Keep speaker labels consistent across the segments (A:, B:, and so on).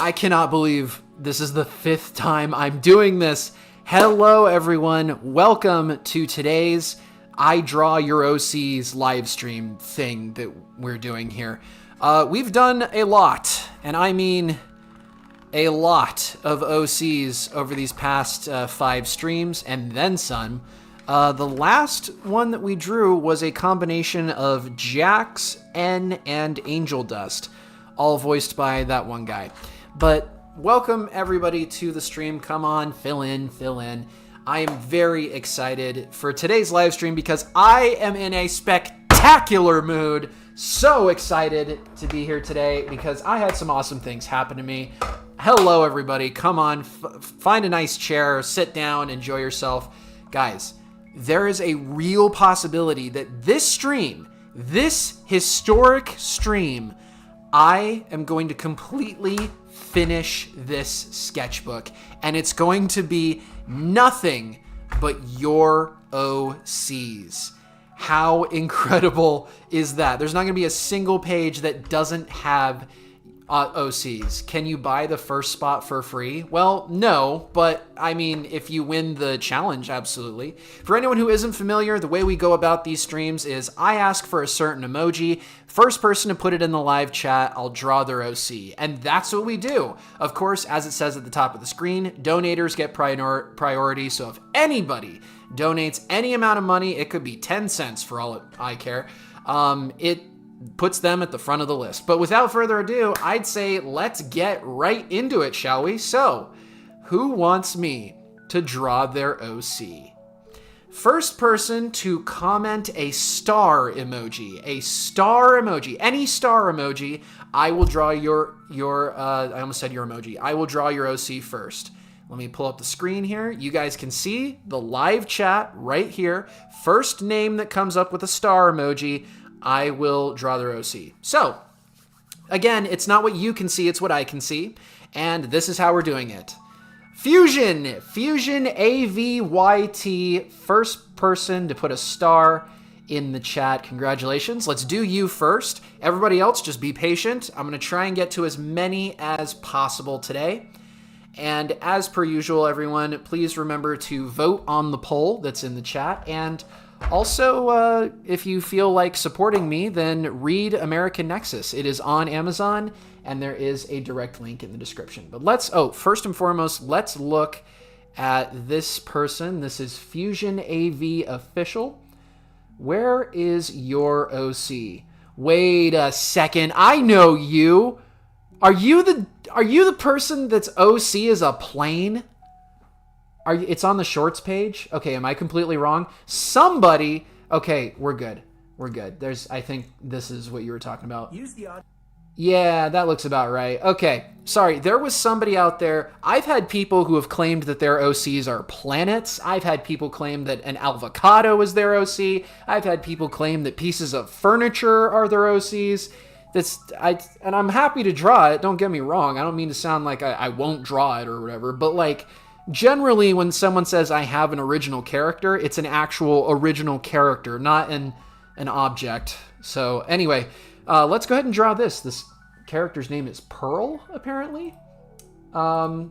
A: I cannot believe this is the 5th time I'm doing this. Hello, everyone. Welcome to today's I Draw Your OCs live stream thing that we're doing here. We've done a lot, and I mean a lot of OCs over these past 5 streams, and then some. The last one that we drew was a combination of Jax, N, and Angel Dust, all voiced by that one guy. But welcome everybody to the stream. Come on, fill in. I am very excited for today's live stream because I am in a spectacular mood. So excited to be here today because I had some awesome things happen to me. Hello everybody. Come on, find a nice chair, sit down, enjoy yourself. Guys, there is a real possibility that this stream, this historic stream, I am going to completely finish this sketchbook, and it's going to be nothing but your OCs. How incredible is that? There's not going to be a single page that doesn't have OCs. Can you buy the first spot for free? Well, no, but I mean, if you win the challenge, absolutely. For anyone who isn't familiar, the way we go about these streams is I ask for a certain emoji. First person to put it in the live chat, I'll draw their OC. And that's what we do. Of course, as it says at the top of the screen, donators get priority. So if anybody donates any amount of money, it could be 10 cents for all I care, it puts them at the front of the list. But without further ado, I'd say let's get right into it, shall we? So, who wants me to draw their OC? First person to comment a star emoji, any star emoji, I will draw I almost said your emoji. I will draw your OC first. Let me pull up the screen here. You guys can see the live chat right here. First name that comes up with a star emoji, I will draw their OC. So, again, it's not what you can see, it's what I can see. And this is how we're doing it. Fusion AVYT, first person to put a star in the chat. Congratulations. Let's do you first. Everybody else, just be patient. I'm going to try and get to as many as possible today. And as per usual, everyone, please remember to vote on the poll that's in the chat. And also, if you feel like supporting me, then read American Nexus. It is on Amazon, and there is a direct link in the description. But first and foremost, let's look at this person. This is Fusion AV Official. Where is your OC? Wait a second. I know you. Are you the person that's OC is a plane? It's on the shorts page? Okay, am I completely wrong? Somebody... Okay, we're good. I think this is what you were talking about. Yeah, that looks about right. Okay, sorry. There was somebody out there. I've had people who have claimed that their OCs are planets. I've had people claim that an avocado is their OC. I've had people claim that pieces of furniture are their OCs. And I'm happy to draw it. Don't get me wrong. I don't mean to sound like I won't draw it or whatever, but like... Generally, when someone says I have an original character, it's an actual original character, not an object. So anyway, let's go ahead and draw this. This character's name is Pearl, apparently. All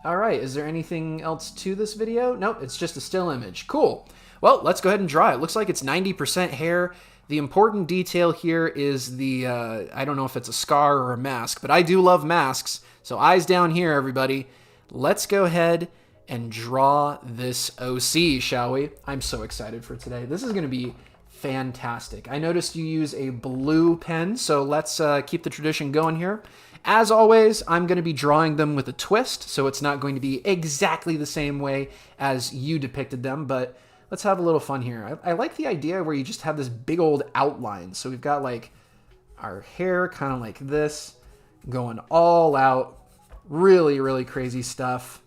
A: right, is there anything else to this video? Nope, it's just a still image. Cool. Well, let's go ahead and draw it. Looks like it's 90% hair. The important detail here is the, I don't know if it's a scar or a mask, but I do love masks. So eyes down here, everybody. Let's go ahead and draw this OC, shall we? I'm so excited for today. This is going to be fantastic. I noticed you use a blue pen, so let's keep the tradition going here. As always, I'm going to be drawing them with a twist, so it's not going to be exactly the same way as you depicted them, but let's have a little fun here. I like the idea where you just have this big old outline. So we've got like our hair kind of like this, going all out. Really, really crazy stuff.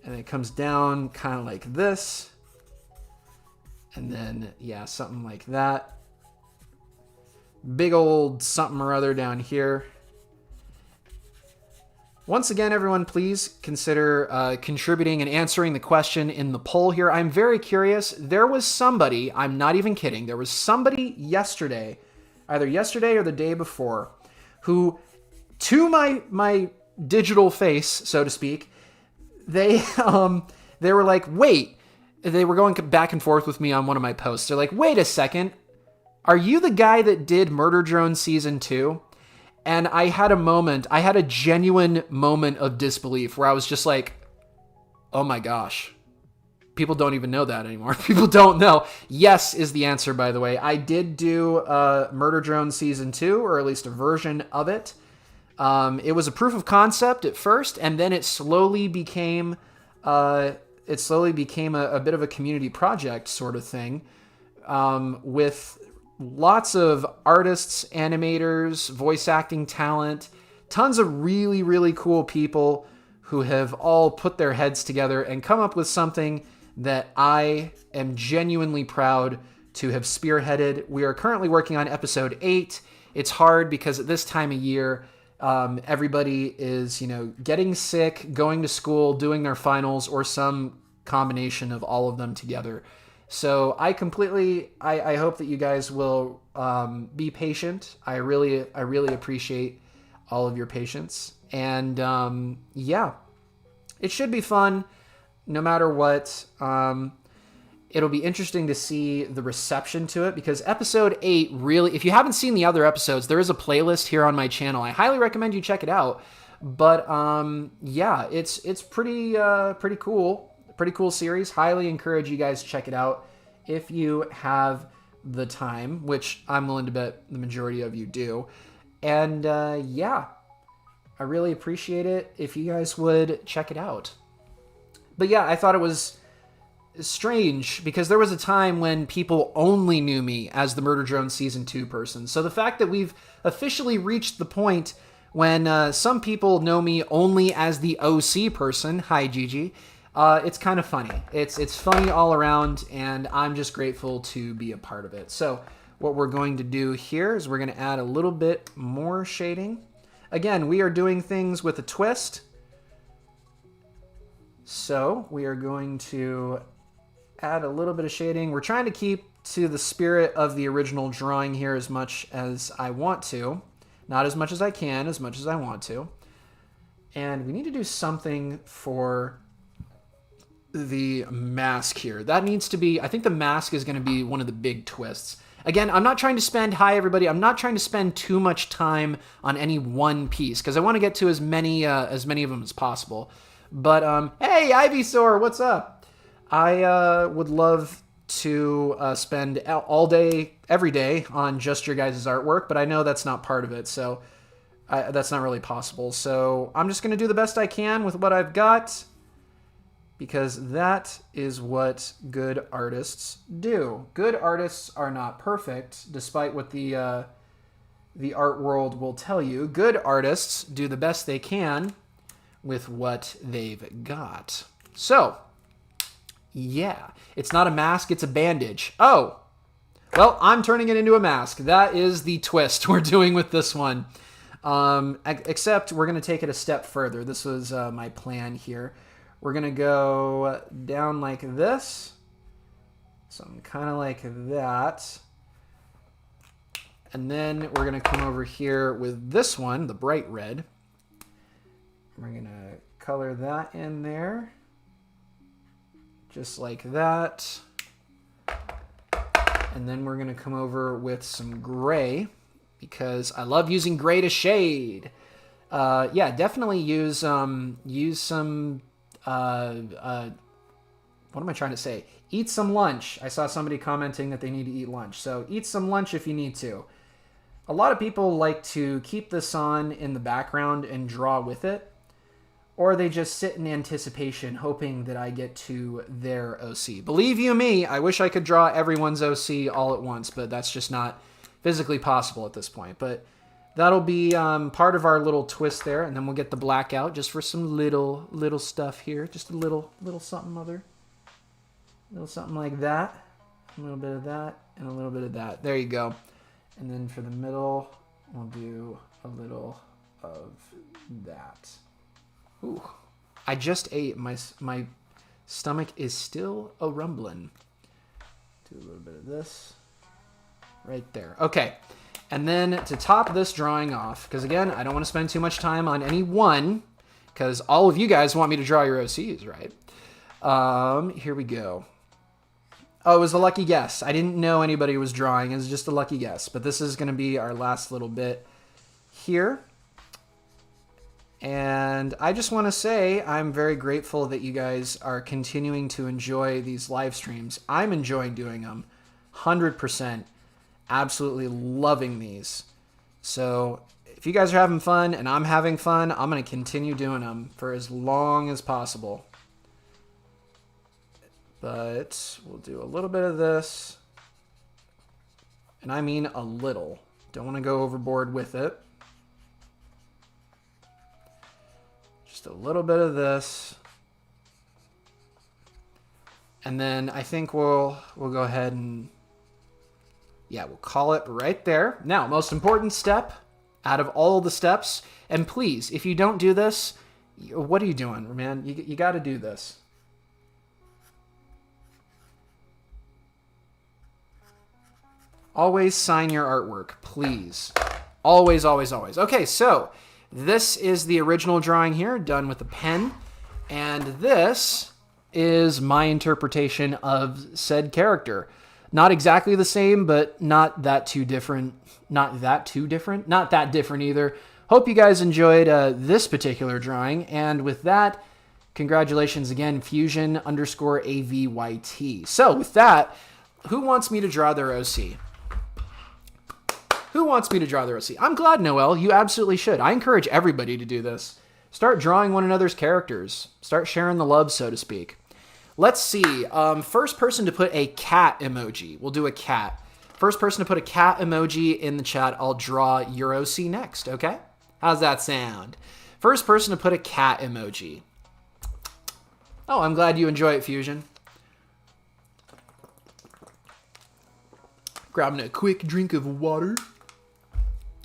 A: And it comes down kind of like this. And then, yeah, something like that. Big old something or other down here. Once again, everyone, please consider contributing and answering the question in the poll here. I'm very curious. There was somebody, I'm not even kidding, there was somebody yesterday, either yesterday or the day before, who, to my digital face, so to speak, they they were like, wait, they were going back and forth with me on one of my posts. They're like, wait a second, are you the guy that did Murder Drone Season 2? And I had a genuine moment of disbelief where I was just like, oh my gosh, people don't even know that anymore. People don't know. Yes is the answer, by the way. I did do Murder Drone Season 2, or at least a version of it. It was a proof of concept at first, and then it slowly became a bit of a community project sort of thing, with lots of artists, animators, voice acting talent, tons of really, really cool people who have all put their heads together and come up with something that I am genuinely proud to have spearheaded. We are currently working on episode 8. It's hard because at this time of year, everybody is, getting sick, going to school, doing their finals, or some combination of all of them together. So I hope that you guys will be patient. I really appreciate all of your patience. And it should be fun no matter what. It'll be interesting to see the reception to it, because episode 8 really, if you haven't seen the other episodes, there is a playlist here on my channel. I highly recommend you check it out. But it's pretty cool. Pretty cool series. Highly encourage you guys to check it out if you have the time, which I'm willing to bet the majority of you do. And I really appreciate it if you guys would check it out. But yeah, I thought it was strange because there was a time when people only knew me as the Murder Drone Season 2 person. So the fact that we've officially reached the point when some people know me only as the OC person, hi Gigi, it's kind of funny. It's funny all around, and I'm just grateful to be a part of it. So what we're going to do here is we're going to add a little bit more shading. Again, we are doing things with a twist. So we are going to add a little bit of shading. We're trying to keep to the spirit of the original drawing here as much as I want to. Not as much as I can, as much as I want to. And we need to do something for the mask here. That needs to be, I think the mask is going to be one of the big twists. Again, I'm not trying to spend, hi everybody, I'm not trying to spend too much time on any one piece, because I want to get to as many of them as possible. But, hey, Ivysaur, what's up? I would love to spend all day, every day on just your guys' artwork, but I know that's not part of it, so that's not really possible. So I'm just going to do the best I can with what I've got, because that is what good artists do. Good artists are not perfect, despite what the art world will tell you. Good artists do the best they can with what they've got. So, yeah, it's not a mask, it's a bandage. Oh, well, I'm turning it into a mask. That is the twist we're doing with this one. Except we're going to take it a step further. This was my plan here. We're going to go down like this. Something kind of like that. And then we're going to come over here with this one, the bright red. We're going to color that in there. Just like that. And then we're going to come over with some gray, because I love using gray to shade. Yeah, definitely use some, what am I trying to say? Eat some lunch. I saw somebody commenting that they need to eat lunch. So eat some lunch if you need to. A lot of people like to keep this on in the background and draw with it. Or they just sit in anticipation, hoping that I get to their OC. Believe you me, I wish I could draw everyone's OC all at once, but that's just not physically possible at this point. But that'll be part of our little twist there, and then we'll get the black out just for some little stuff here. Just a little something other. A little something like that. A little bit of that, and a little bit of that. There you go. And then for the middle, we'll do a little of that. Ooh, I just ate. My stomach is still a rumbling. Do a little bit of this right there. Okay, And then to top this drawing off, because again, I don't want to spend too much time on any one, because all of you guys want me to draw your OCs, right? Here we go. Oh, it was a lucky guess. I didn't know anybody was drawing. It was just a lucky guess. But this is going to be our last little bit here. And I just want to say I'm very grateful that you guys are continuing to enjoy these live streams. I'm enjoying doing them. 100%. Absolutely loving these. So if you guys are having fun and I'm having fun, I'm going to continue doing them for as long as possible. But we'll do a little bit of this. And I mean a little. Don't want to go overboard with it. Just a little bit of this. And then I think we'll go ahead and, yeah, we'll call it right there. Now, most important step out of all the steps, and please, if you don't do this, what are you doing, man? You got to do this. Always sign your artwork, please. Always, always, always. Okay, so this is the original drawing here, done with a pen. And this is my interpretation of said character. Not exactly the same, but not that too different. Not that too different? Not that different either. Hope you guys enjoyed this particular drawing. And with that, congratulations again, Fusion_AVYT. So with that, who wants me to draw their OC? Who wants me to draw their OC? I'm glad, Noel. You absolutely should. I encourage everybody to do this. Start drawing one another's characters. Start sharing the love, so to speak. Let's see. First person to put a cat emoji. We'll do a cat. First person to put a cat emoji in the chat, I'll draw your OC next, okay? How's that sound? First person to put a cat emoji. Oh, I'm glad you enjoy it, Fusion. Grabbing a quick drink of water.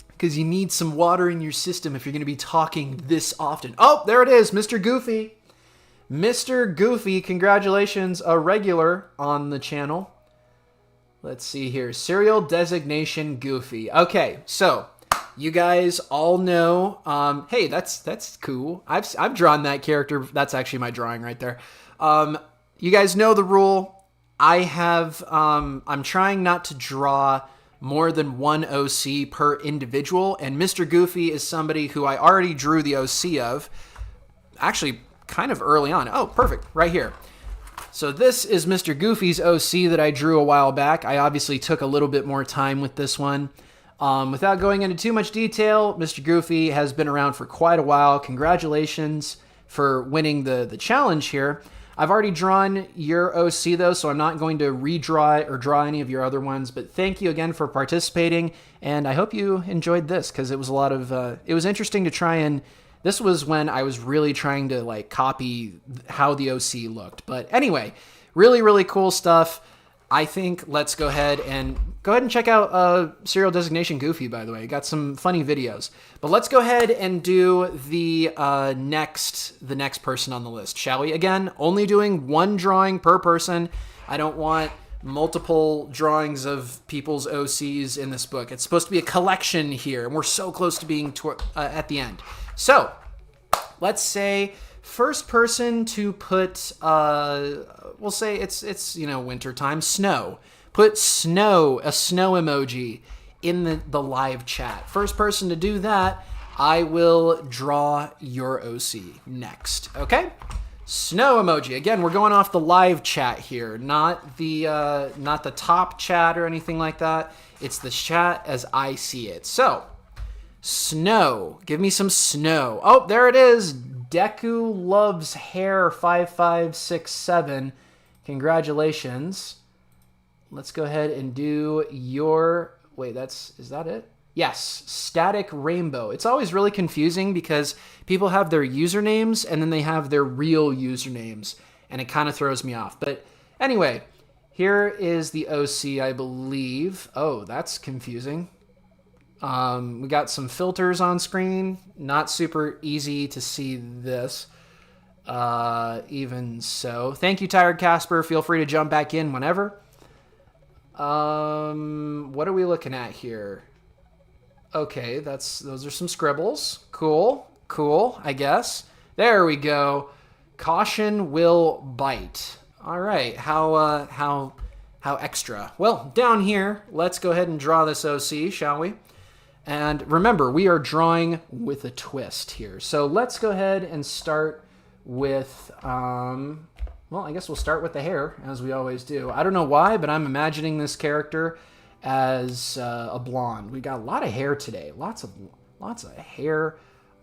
A: Because you need some water in your system if you're going to be talking this often. Oh, there it is, Mr. Goofy. Mr. Goofy, congratulations, a regular on the channel. Let's see here. Serial designation Goofy. Okay, so you guys all know. Hey, that's cool. I've drawn that character. That's actually my drawing right there. You guys know the rule. I have. I'm trying not to draw more than one OC per individual, and Mr. Goofy is somebody who I already drew the OC of. Actually, kind of early on. Oh, perfect. Right here. So this is Mr. Goofy's OC that I drew a while back. I obviously took a little bit more time with this one. Without going into too much detail, Mr. Goofy has been around for quite a while. Congratulations for winning the challenge here. I've already drawn your OC though, so I'm not going to redraw it or draw any of your other ones, but thank you again for participating, and I hope you enjoyed this, because it was a lot of, it was interesting to try and, this was when I was really trying to like copy how the OC looked. But anyway, really, really cool stuff. I think let's go ahead and check out Serial Designation Goofy, by the way. Got some funny videos. But let's go ahead and do the next person on the list, shall we? Again, only doing one drawing per person. I don't want multiple drawings of people's OCs in this book. It's supposed to be a collection here, and we're so close to being at the end. So, let's say first person to put, we'll say it's winter time, snow. Put snow, a snow emoji in the live chat. First person to do that, I will draw your OC next, okay? Snow emoji. Again, we're going off the live chat here, not the top chat or anything like that. It's the chat as I see it. So, snow. Give me some snow. Oh, there it is. Deku Loves Hair 5567. Congratulations. Let's go ahead and do your... Wait, is that it? Yes, Static Rainbow. It's always really confusing because people have their usernames and then they have their real usernames, and it kind of throws me off. But anyway, here is the OC, I believe. Oh, that's confusing. We got some filters on screen. Not super easy to see this. Even so. Thank you, Tired Casper. Feel free to jump back in whenever. What are we looking at here? Okay, those are some scribbles. Cool, cool, I guess. There we go. Caution will bite. All right, how extra? Well, down here, let's go ahead and draw this OC, shall we? And remember, we are drawing with a twist here. So let's go ahead and start with, well, I guess we'll start with the hair, as we always do. I don't know why, but I'm imagining this character as a blonde. We got a lot of hair today. Lots of hair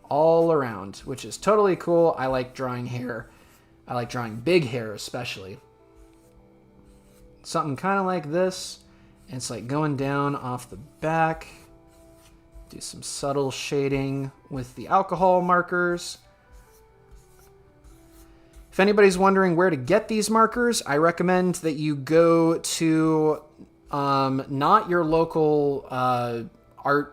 A: all around, which is totally cool. I like drawing hair. I like drawing big hair, especially. Something kind of like this. And it's like going down off the back. Do some subtle shading with the alcohol markers. If anybody's wondering where to get these markers, I recommend that you go to not your local art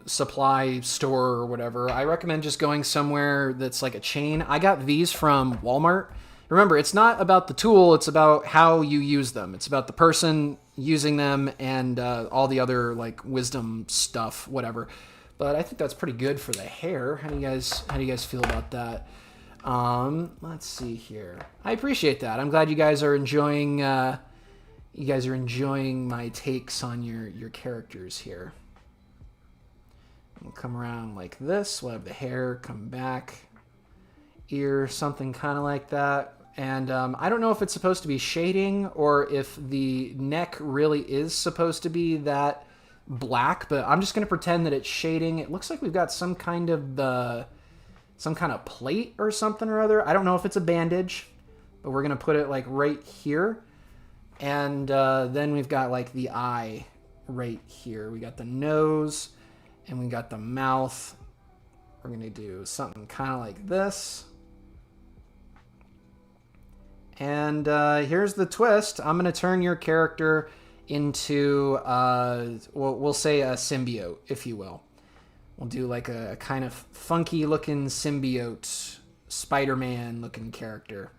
A: supply store or whatever. I recommend just going somewhere that's like a chain. I got these from Walmart. Remember, it's not about the tool, it's about how you use them. It's about the person using them and all the other like wisdom stuff, whatever. But I think that's pretty good for the hair. How do you guys feel about that? Let's see here. I appreciate that. I'm glad you guys are enjoying my takes on your characters here. We'll come around like this. We'll have the hair come back. Ear, something kind of like that. And I don't know if it's supposed to be shading or if the neck really is supposed to be that black, but I'm just going to pretend that it's shading. It looks like we've got some kind of plate or something or other. I don't know if it's a bandage, but we're going to put it like right here. And then we've got like the eye right here. We got the nose and we got the mouth. We're going to do something kind of like this. And here's the twist. I'm going to turn your character into, we'll say a symbiote, if you will. We'll do like a kind of funky looking symbiote, Spider-Man looking character.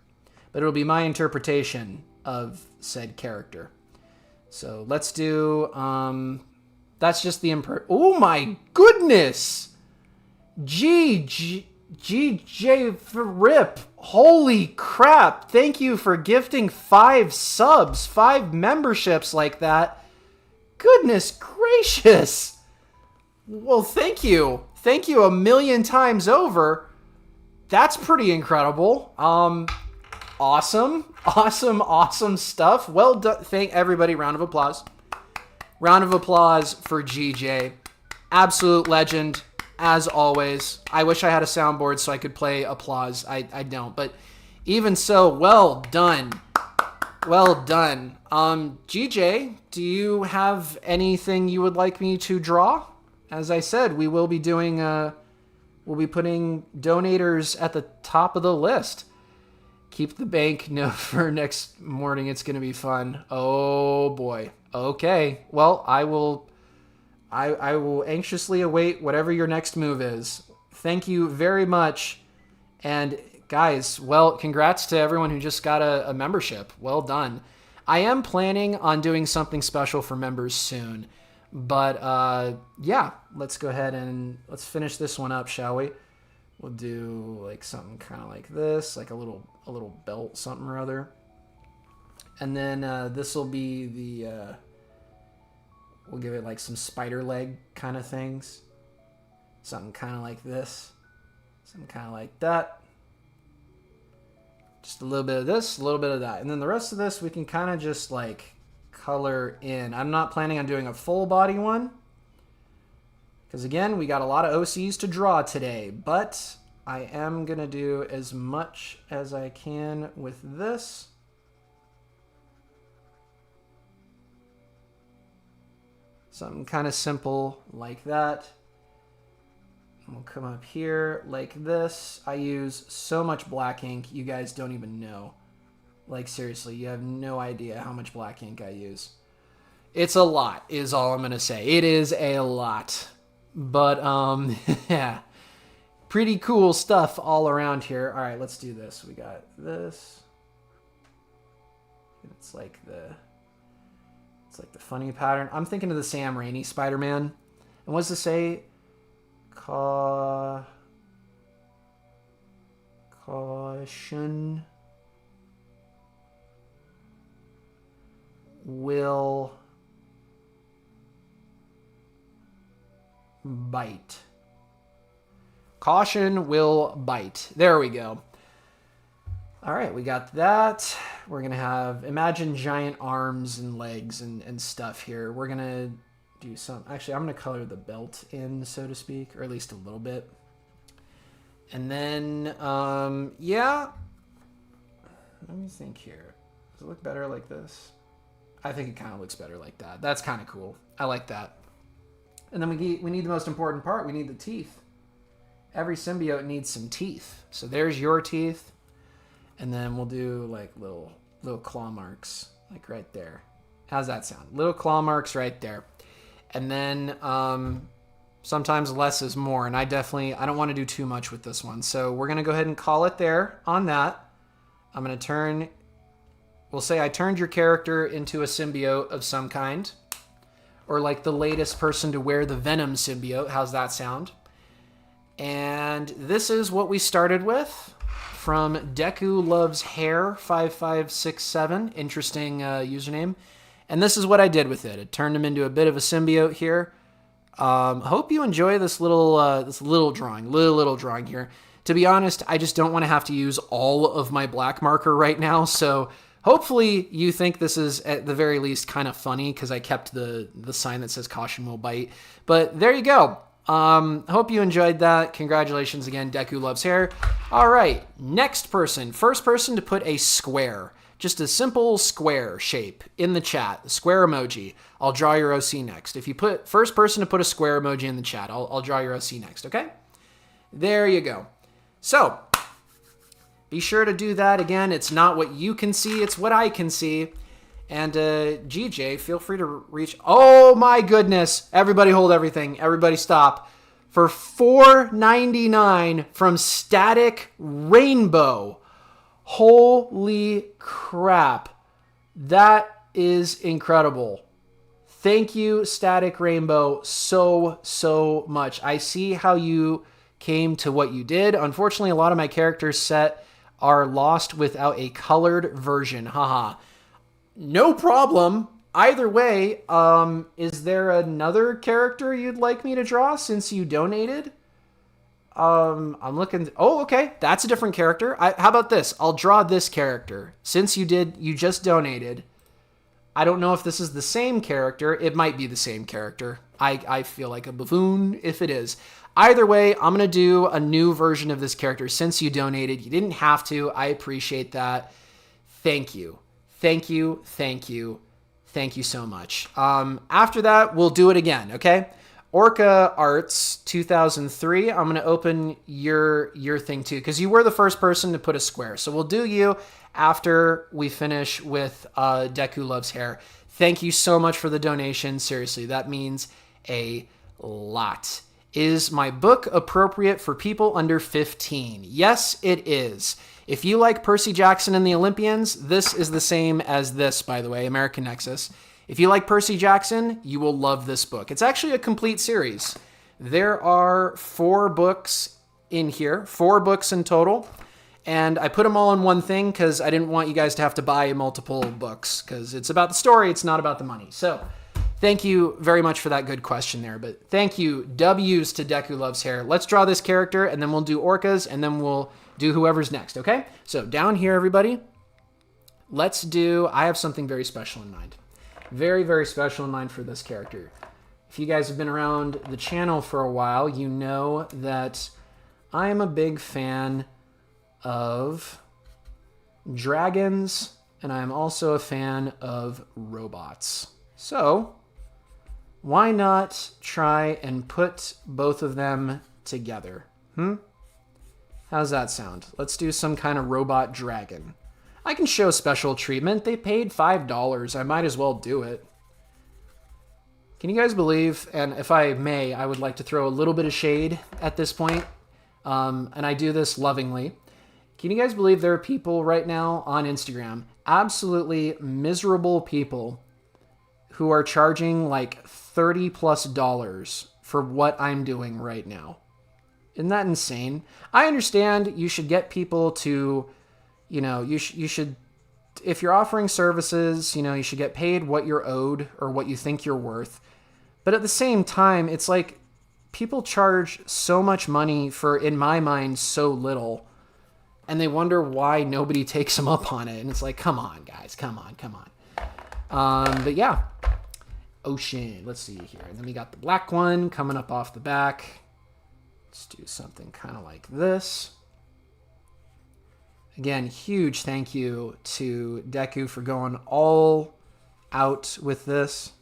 A: But it'll be my interpretation of said character. So let's do, that's just the oh my goodness! GJ for Rip. Holy crap. Thank you for gifting 5 subs, 5 memberships like that. Goodness gracious. Well, thank you. Thank you a million times over. That's pretty incredible. Awesome stuff. Well done. Thank everybody. Round of applause. Round of applause for GJ. Absolute legend. As always. I wish I had a soundboard so I could play applause. I don't. But even so, well done. Well done. GJ, do you have anything you would like me to draw? As I said, we will be doing, we'll be putting donators at the top of the list. Keep the bank note for next morning. It's going to be fun. Oh boy. Okay. Well, I will anxiously await whatever your next move is. Thank you very much. And guys, well, congrats to everyone who just got a membership. Well done. I am planning on doing something special for members soon. But yeah, let's go ahead and let's finish this one up, shall we? We'll do like something kind of like this, like a little belt, something or other. And then this will be the... we'll give it like some spider leg kind of things. Something kind of like this. Something kind of like that. Just a little bit of this, a little bit of that. And then the rest of this we can kind of just like color in. I'm not planning on doing a full body one. Because again, we got a lot of OCs to draw today. But I am going to do as much as I can with this. Something kind of simple like that. We'll come up here like this. I use so much black ink, you guys don't even know. Like seriously, you have no idea how much black ink I use. It's a lot, is all I'm gonna say. It is a lot. But yeah. Pretty cool stuff all around here. Alright, let's do this. We got this. It's like the funny pattern. I'm thinking of the Sam Raimi Spider-Man. And what's this say? Caution will bite. Caution will bite. There we go. All right, we got that. We're going to have, imagine giant arms and legs and stuff here. We're going to do some, actually, I'm going to color the belt in, so to speak, or at least a little bit. And then, yeah, let me think here. Does it look better like this? I think it kind of looks better like that. That's kind of cool. I like that. And then we need the most important part. We need the teeth. Every symbiote needs some teeth. So there's your teeth. And then we'll do like little claw marks, like right there. How's that sound? Little claw marks right there. And then sometimes less is more. And I don't want to do too much with this one. So we're going to go ahead and call it there on that. I'm going to we'll say I turned your character into a symbiote of some kind. Or like the latest person to wear the Venom symbiote. How's that sound? And this is what we started with from Deku Loves Hair 5567. Interesting username. And this is what I did with it. It turned him into a bit of a symbiote here. Hope you enjoy this little drawing here. To be honest, I just don't want to have to use all of my black marker right now. So hopefully you think this is at the very least kind of funny because I kept the sign that says caution will bite. But there you go. Hope you enjoyed that. Congratulations again, Deku Loves Hair. All right, next person. First person to put a square. Just a simple square shape in the chat. The square emoji. I'll draw your OC next. If you put first person to put a square emoji in the chat, I'll draw your OC next, okay? There you go. So, be sure to do that. Again, it's not what you can see, it's what I can see. And GJ, feel free to reach. Oh my goodness. Everybody hold everything. Everybody stop. For $4.99 from Static Rainbow. Holy crap. That is incredible. Thank you, Static Rainbow, so much. I see how you came to what you did. Unfortunately, a lot of my characters set are lost without a colored version. Haha. No problem. Either way, is there another character you'd like me to draw since you donated? I'm looking. Oh, okay. That's a different character. How about this? I'll draw this character. Since you just donated. I don't know if this is the same character. It might be the same character. I feel like a buffoon if it is. Either way, I'm going to do a new version of this character since you donated. You didn't have to. I appreciate that. Thank you. Thank you, thank you, thank you so much. After that, we'll do it again, okay? Orca Arts 2003, I'm going to open your thing too, because you were the first person to put a square. So we'll do you after we finish with Deku Loves Hair. Thank you so much for the donation. Seriously, that means a lot. Is my book appropriate for people under 15? Yes, it is. If you like Percy Jackson and the Olympians, this is the same as this, by the way, American Nexus. If you like Percy Jackson, you will love this book. It's actually a complete series. There are 4 books in here, 4 books in total. And I put them all in one thing because I didn't want you guys to have to buy multiple books because it's about the story, it's not about the money. So thank you very much for that good question there. But thank you, W's to Deku Loves Hair. Let's draw this character and then we'll do orcas and then we'll do whoever's next, okay? So down here, everybody, I have something very special in mind. Very, very special in mind for this character. If you guys have been around the channel for a while, you know that I am a big fan of dragons, and I am also a fan of robots. So, why not try and put both of them together? How's that sound? Let's do some kind of robot dragon. I can show special treatment. They paid $5. I might as well do it. Can you guys believe, and if I may, I would like to throw a little bit of shade at this point, and I do this lovingly. Can you guys believe there are people right now on Instagram, absolutely miserable people, who are charging like $30+ for what I'm doing right now. Isn't that insane? I understand you should get people to, you should, if you're offering services, you should get paid what you're owed or what you think you're worth. But at the same time, it's like people charge so much money for, in my mind, so little. And they wonder why nobody takes them up on it. And it's like, come on, guys, come on. But yeah, Ocean. Let's see here. And then we got the black one coming up off the back. Let's do something kind of like this. Again, huge thank you to Deku for going all out with this.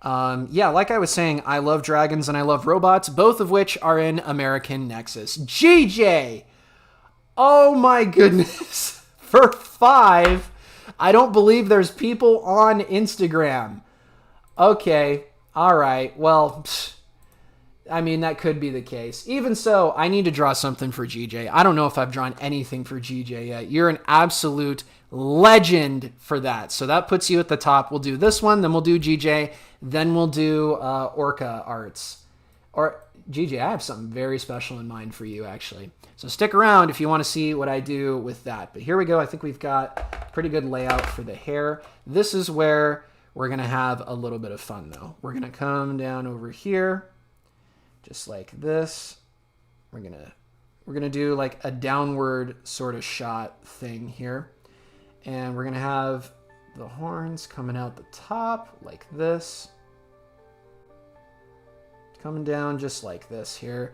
A: Yeah, like I was saying, I love dragons and I love robots, both of which are in American Nexus. GJ! Oh my goodness. For 5, I don't believe there's people on Instagram. Okay, alright, well, I mean, that could be the case. Even so, I need to draw something for GJ. I don't know if I've drawn anything for GJ yet. You're an absolute legend for that. So that puts you at the top. We'll do this one, then we'll do GJ, then we'll do Orca Arts. Or GJ, I have something very special in mind for you, actually. So stick around if you want to see what I do with that. But here we go. I think we've got a pretty good layout for the hair. This is where we're going to have a little bit of fun, though. We're going to come down over here, just like this. We're gonna do like a downward sort of shot thing here. And we're going to have the horns coming out the top like this. Coming down just like this here.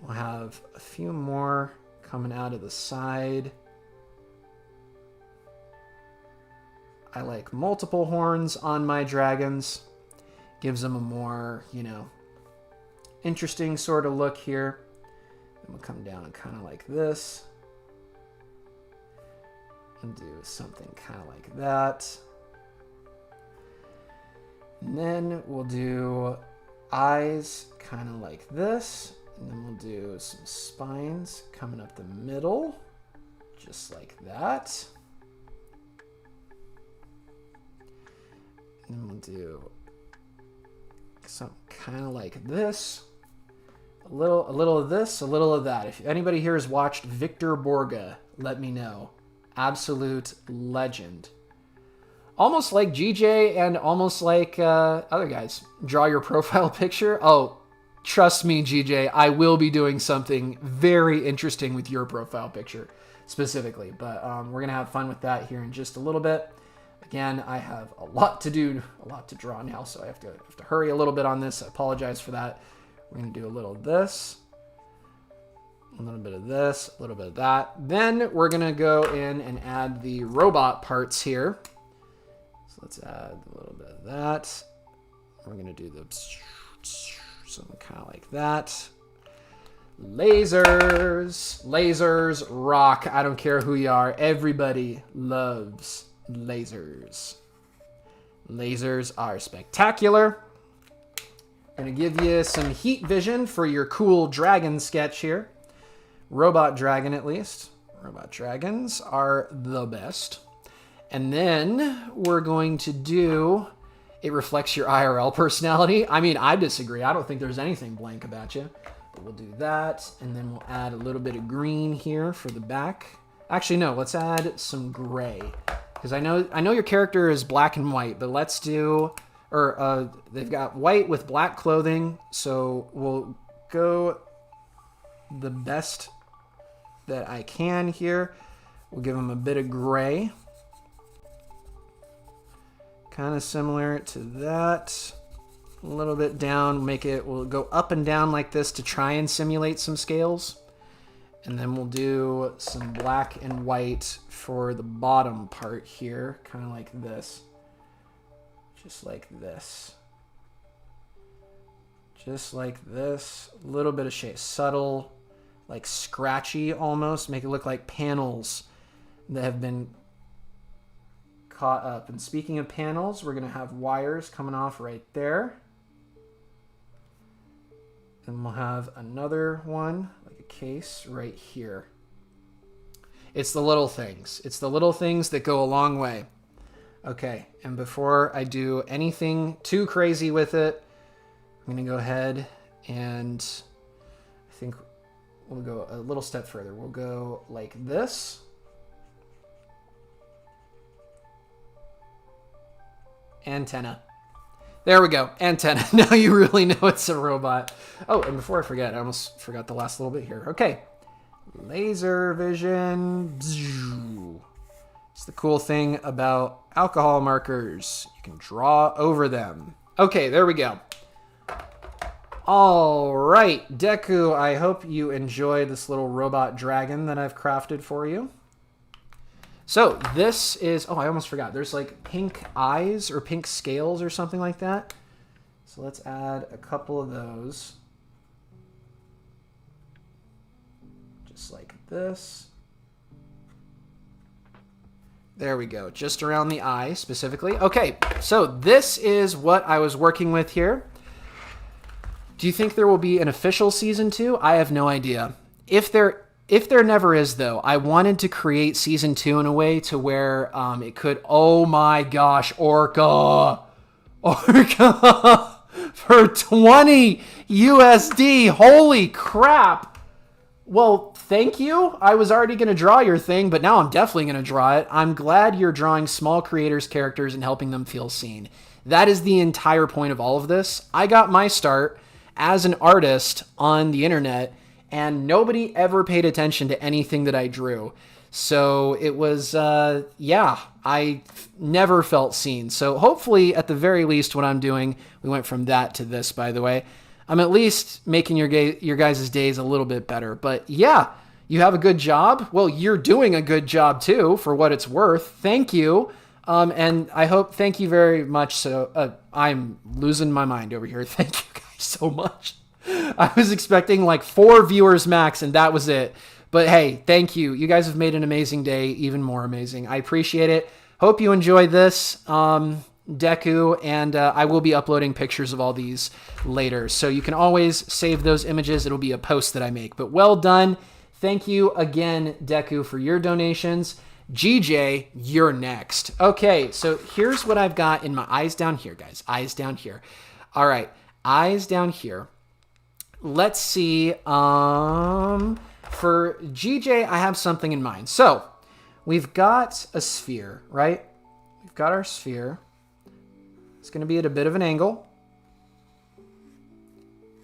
A: We'll have a few more coming out of the side. I like multiple horns on my dragons. Gives them a more, interesting sort of look here. Then we'll come down kind of like this. And do something kind of like that. And then we'll do eyes kind of like this. And then we'll do some spines coming up the middle, just like that. And then we'll do something kind of like this. A little of this, a little of that. If anybody here has watched Victor Borga, let me know. Absolute legend. Almost like GJ and almost like other guys. Draw your profile picture. Oh, trust me, GJ, I will be doing something very interesting with your profile picture specifically. But we're going to have fun with that here in just a little bit. Again, I have a lot to do, a lot to draw now, so I have to hurry a little bit on this. I apologize for that. We're going to do a little of this, a little bit of this, a little bit of that. Then we're going to go in and add the robot parts here. So let's add a little bit of that. We're going to do the something kind of like that. Lasers rock. I don't care who you are. Everybody loves lasers. Lasers are spectacular. Gonna give you some heat vision for your cool dragon sketch here. Robot dragon, at least. Robot dragons are the best. And then we're going to do, it reflects your IRL personality. I mean, I disagree. I don't think there's anything blank about you. But we'll do that. And then we'll add a little bit of green here for the back. Actually, no, let's add some gray. Because I know your character is black and white, but let's do, they've got white with black clothing, so we'll go the best that I can here. We'll give them a bit of gray. Kind of similar to that. A little bit down, we'll go up and down like this to try and simulate some scales. And then we'll do some black and white for the bottom part here, kind of like this. Just like this. Just like this. A little bit of shade. Subtle, like scratchy almost. Make it look like panels that have been caught up. And speaking of panels, we're going to have wires coming off right there. Then we'll have another one, like a case right here. It's the little things. It's the little things that go a long way. Okay, and before I do anything too crazy with it, I'm going to go ahead and I think we'll go a little step further. We'll go like this. Antenna. There we go. Antenna. Now you really know it's a robot. Oh, and before I forget, I almost forgot the last little bit here. Okay. Laser vision. It's the cool thing about alcohol markers. You can draw over them. Okay, there we go. All right, Deku, I hope you enjoyed this little robot dragon that I've crafted for you. So this is, oh, I almost forgot. There's like pink eyes or pink scales or something like that. So let's add a couple of those. Just like this. There we go. Just around the eye specifically. Okay, so this is what I was working with here. Do you think there will be an official season 2? I have no idea. If there never is, though, I wanted to create season 2 in a way to where it could, oh my gosh, Orca for 20 USD. Holy crap. Well, thank you. I was already going to draw your thing, but now I'm definitely going to draw it. I'm glad you're drawing small creators' characters and helping them feel seen. That is the entire point of all of this. I got my start as an artist on the internet, and nobody ever paid attention to anything that I drew. So it was, yeah, I never felt seen. So hopefully, at the very least, what I'm doing, we went from that to this, by the way, I'm at least making your guys' days a little bit better. But yeah, you have a good job. Well, you're doing a good job too, for what it's worth. Thank you. And I hope, thank you very much. So I'm losing my mind over here. Thank you guys so much. I was expecting like 4 viewers max, and that was it. But hey, thank you. You guys have made an amazing day even more amazing. I appreciate it. Hope you enjoyed this, Deku, and I will be uploading pictures of all these later. So you can always save those images. It'll be a post that I make. But well done. Thank you again, Deku, for your donations. GJ, you're next. Okay, so here's what I've got in my eyes down here, guys. Eyes down here. All right, eyes down here. Let's see. For GJ, I have something in mind. So we've got a sphere, right? We've got our sphere. It's going to be at a bit of an angle.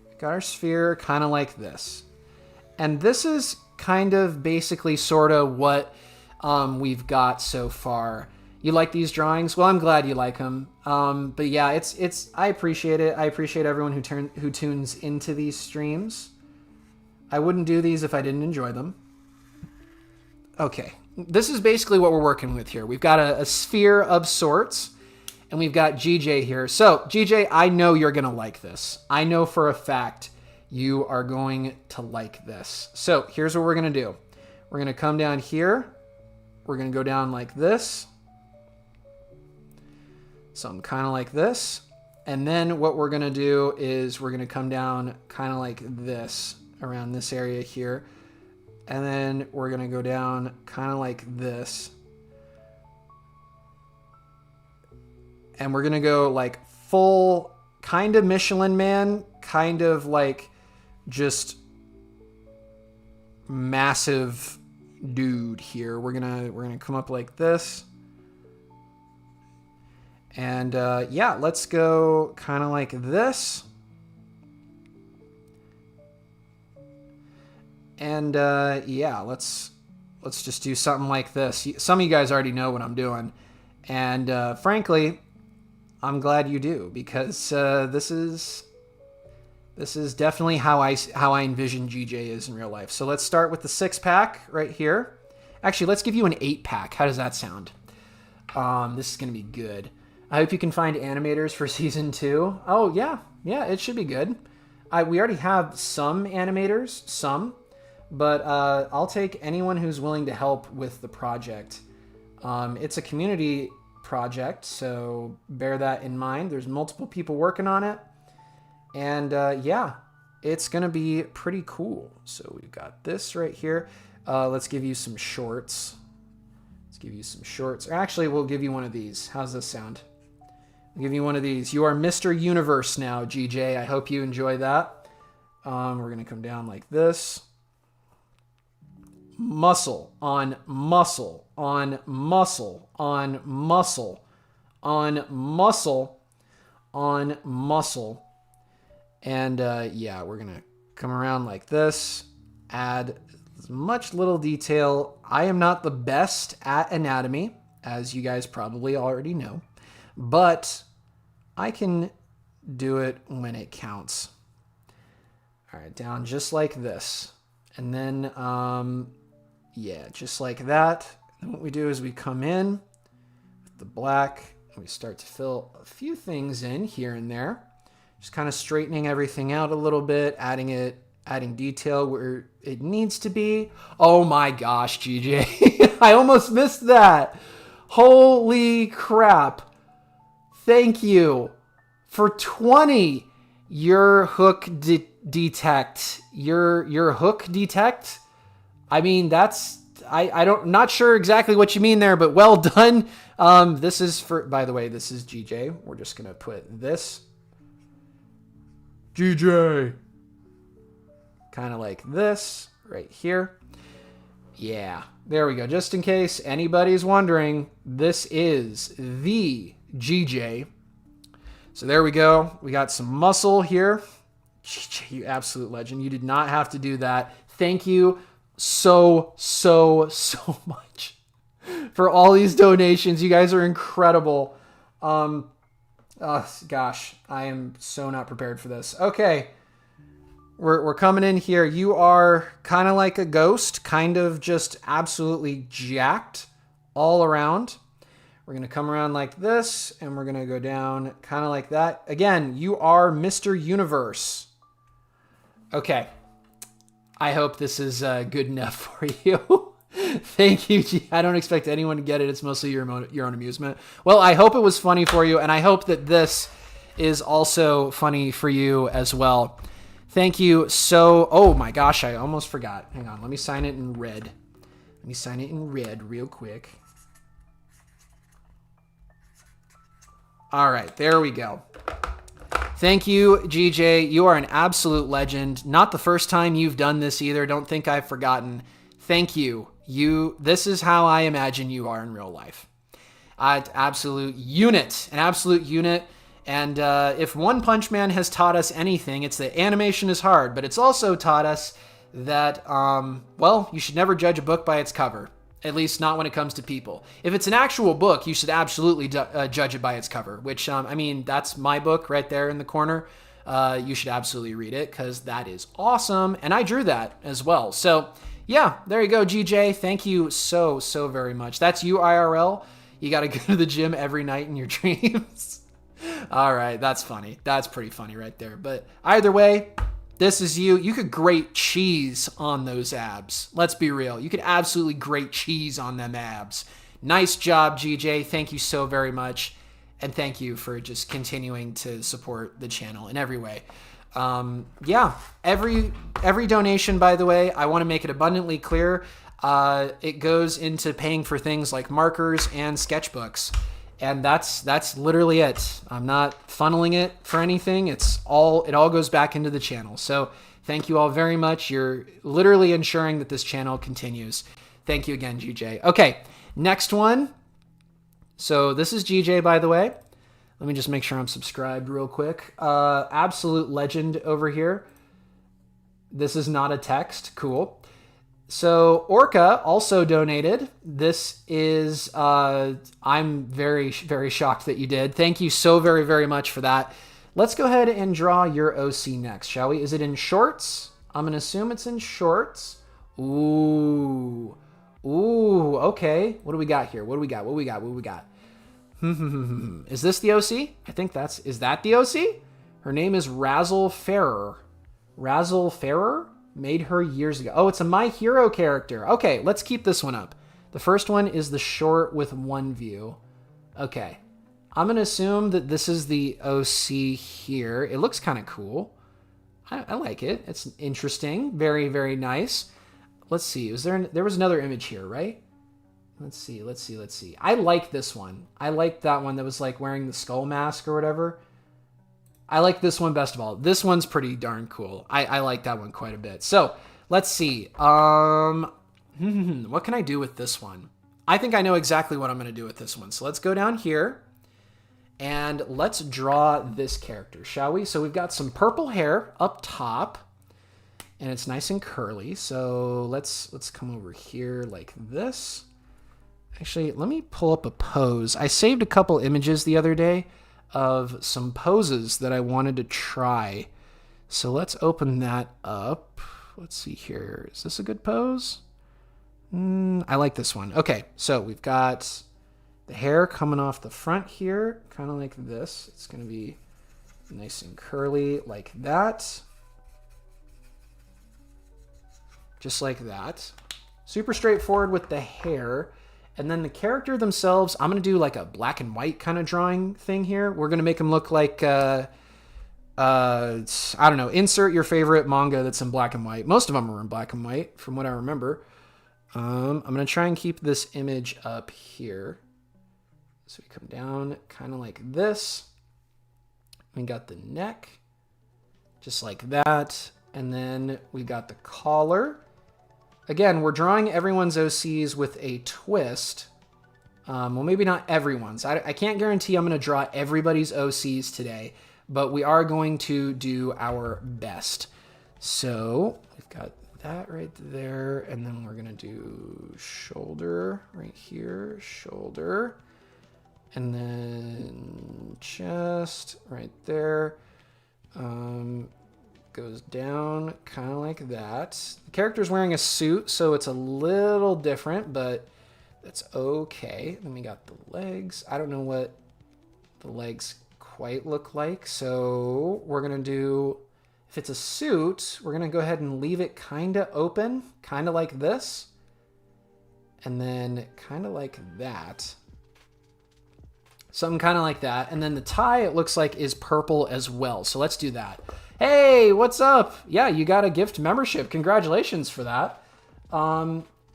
A: We've got our sphere kind of like this. And this is kind of basically sort of what we've got so far. You like these drawings? Well, I'm glad you like them. But yeah, it's I appreciate it. I appreciate everyone who tunes into these streams. I wouldn't do these if I didn't enjoy them. Okay, this is basically what we're working with here. We've got a sphere of sorts, and we've got GJ here. So, GJ, I know you're going to like this. I know for a fact you are going to like this. So, here's what we're going to do. We're going to come down here. We're going to go down like this. Something kind of like this. And then what we're going to do is we're going to come down kind of like this, around this area here. And then we're going to go down kind of like this. And we're going to go like full kind of Michelin Man, kind of like just massive dude here. We're going to come up like this. And yeah, let's go kind of like this. And yeah, let's just do something like this. Some of you guys already know what I'm doing. And frankly, I'm glad you do, because this is definitely how I envision GJ is in real life. So let's start with the 6-pack right here. Actually, let's give you an 8-pack. How does that sound? This is going to be good. I hope you can find animators for season 2. Oh, yeah, it should be good. We already have some animators, but I'll take anyone who's willing to help with the project. It's a community project, so bear that in mind. There's multiple people working on it, and yeah, it's gonna be pretty cool. So we've got this right here. Let's give you some shorts. Or actually, we'll give you one of these. How's this sound? I'll give you one of these. You are Mr. Universe now, GJ. I hope you enjoy that. We're going to come down like this. Muscle on muscle on muscle on muscle on muscle on muscle. And yeah, we're going to come around like this. Add as much little detail. I am not the best at anatomy, as you guys probably already know, but I can do it when it counts. All right, down just like this. And then, yeah, just like that. And what we do is we come in with the black and we start to fill a few things in here and there. Just kind of straightening everything out a little bit, adding detail where it needs to be. Oh my gosh, GJ. I almost missed that. Holy crap. Thank you for 20. Your hook detect. Your hook detect. I mean, that's, not sure exactly what you mean there, but well done. This is for, by the way, this is GJ. We're just going to put this. GJ. Kind of like this right here. Yeah, there we go. Just in case anybody's wondering, this is the GJ. So there we go. We got some muscle here. GJ, you absolute legend. You did not have to do that. Thank you so much for all these donations. You guys are incredible. Gosh, I am so not prepared for this. Okay. We're coming in here. You are kind of like a ghost, kind of just absolutely jacked all around. We're going to come around like this, and we're going to go down kind of like that. Again, you are Mr. Universe. Okay. I hope this is good enough for you. Thank you. I don't expect anyone to get it. It's mostly your own amusement. Well, I hope it was funny for you, and I hope that this is also funny for you as well. Thank you so... Oh my gosh, I almost forgot. Hang on, let me sign it in red. Let me sign it in red real quick. All right, there we go. Thank you, GJ. You are an absolute legend. Not the first time you've done this either. Don't think I've forgotten. Thank you. This is how I imagine you are in real life. An absolute unit. And if One Punch Man has taught us anything, it's that animation is hard, but it's also taught us that, well, you should never judge a book by its cover, at least not when it comes to people. If it's an actual book, you should absolutely judge it by its cover, which, I mean, that's my book right there in the corner. You should absolutely read it because that is awesome, and I drew that as well. So, yeah, there you go, GJ. Thank you so very much. That's you, IRL. You got to go to the gym every night in your dreams. All right, that's funny. That's pretty funny right there. But either way, this is you. You could grate cheese on those abs. Let's be real. You could absolutely grate cheese on them abs. Nice job, GJ. Thank you so very much. And thank you for just continuing to support the channel in every way. Yeah, every donation, by the way, I want to make it abundantly clear. It goes into paying for things like markers and sketchbooks. And that's literally it. I'm not funneling it for anything. It all goes back into the channel. So thank you all very much. You're literally ensuring that this channel continues. Thank you again, GJ. Okay, next one. So this is GJ, by the way. Let me just make sure I'm subscribed real quick. Absolute legend over here. This is not a text. Cool. So Orca also donated. This is, I'm very shocked that you did. Thank you so very much for that. Let's go ahead and draw your OC next, shall we? Is it in shorts? I'm going to assume it's in shorts. Ooh, okay. What do we got here? What do we got? Is this the OC? I think is that the OC? Her name is Razzle Ferrer. Razzle Ferrer? Made her years ago. Oh, it's a My Hero character. Okay, let's keep this one up. The first one is the short with one view. Okay. I'm going to assume that this is the OC here. It looks kind of cool. I like it. It's interesting. Very nice. Let's see. There was another image here, right? Let's see. I like this one. I like that one that was like wearing the skull mask or whatever. I like this one best of all. This one's pretty darn cool. I like that one quite a bit. So let's see. What can I do with this one? I think I know exactly what I'm going to do with this one. So let's go down here and let's draw this character, shall we? So we've got some purple hair up top and it's nice and curly. So let's come over here like this. Actually, let me pull up a pose. I saved a couple images the other day of some poses that I wanted to try. So let's open that up. Let's see here. Is this a good pose? I like this one. Okay, so we've got the hair coming off the front here, kind of like this. It's going to be nice and curly like that. Just like that. Super straightforward with the hair. And then the character themselves, I'm going to do like a black and white kind of drawing thing here. We're going to make them look like, I don't know, insert your favorite manga that's in black and white. Most of them are in black and white, from what I remember. I'm going to try and keep this image up here. So we come down kind of like this. We got the neck, just like that. And then we got the collar. Again, we're drawing everyone's OCs with a twist. Well, maybe not everyone's. I can't guarantee I'm going to draw everybody's OCs today, but we are going to do our best. So we've got that right there, and then we're going to do shoulder right here, shoulder, and then chest right there. Goes down kind of like that. The character's wearing a suit, so it's a little different, but that's okay. Then we got the legs. I don't know what the legs quite look like, so we're gonna do, if it's a suit, we're gonna go ahead and leave it kind of open, kind of like this, and then kind of like that. Something kind of like that. And then the tie, it looks like, is purple as well. So let's do that. Hey, what's up? Yeah, you got a gift membership. Congratulations for that.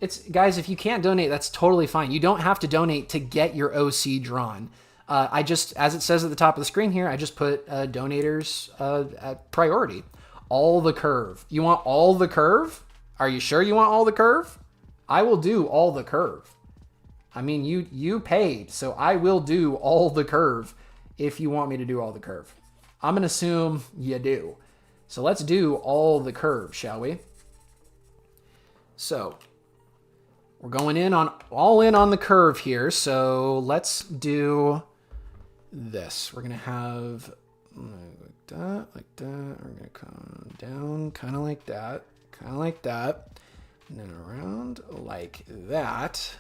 A: It's guys, if you can't donate, that's totally fine. You don't have to donate to get your OC drawn. I just, as it says at the top of the screen here, I just put donators at priority. All the curve. You want all the curve? Are you sure you want all the curve? I will do all the curve. I mean, you paid, so I will do all the curve if you want me to do all the curve. I'm going to assume you do. So let's do all the curve, shall we? So we're going all in on the curve here. So let's do this. We're going to have like that. We're going to come down kind of like that, and then around like that,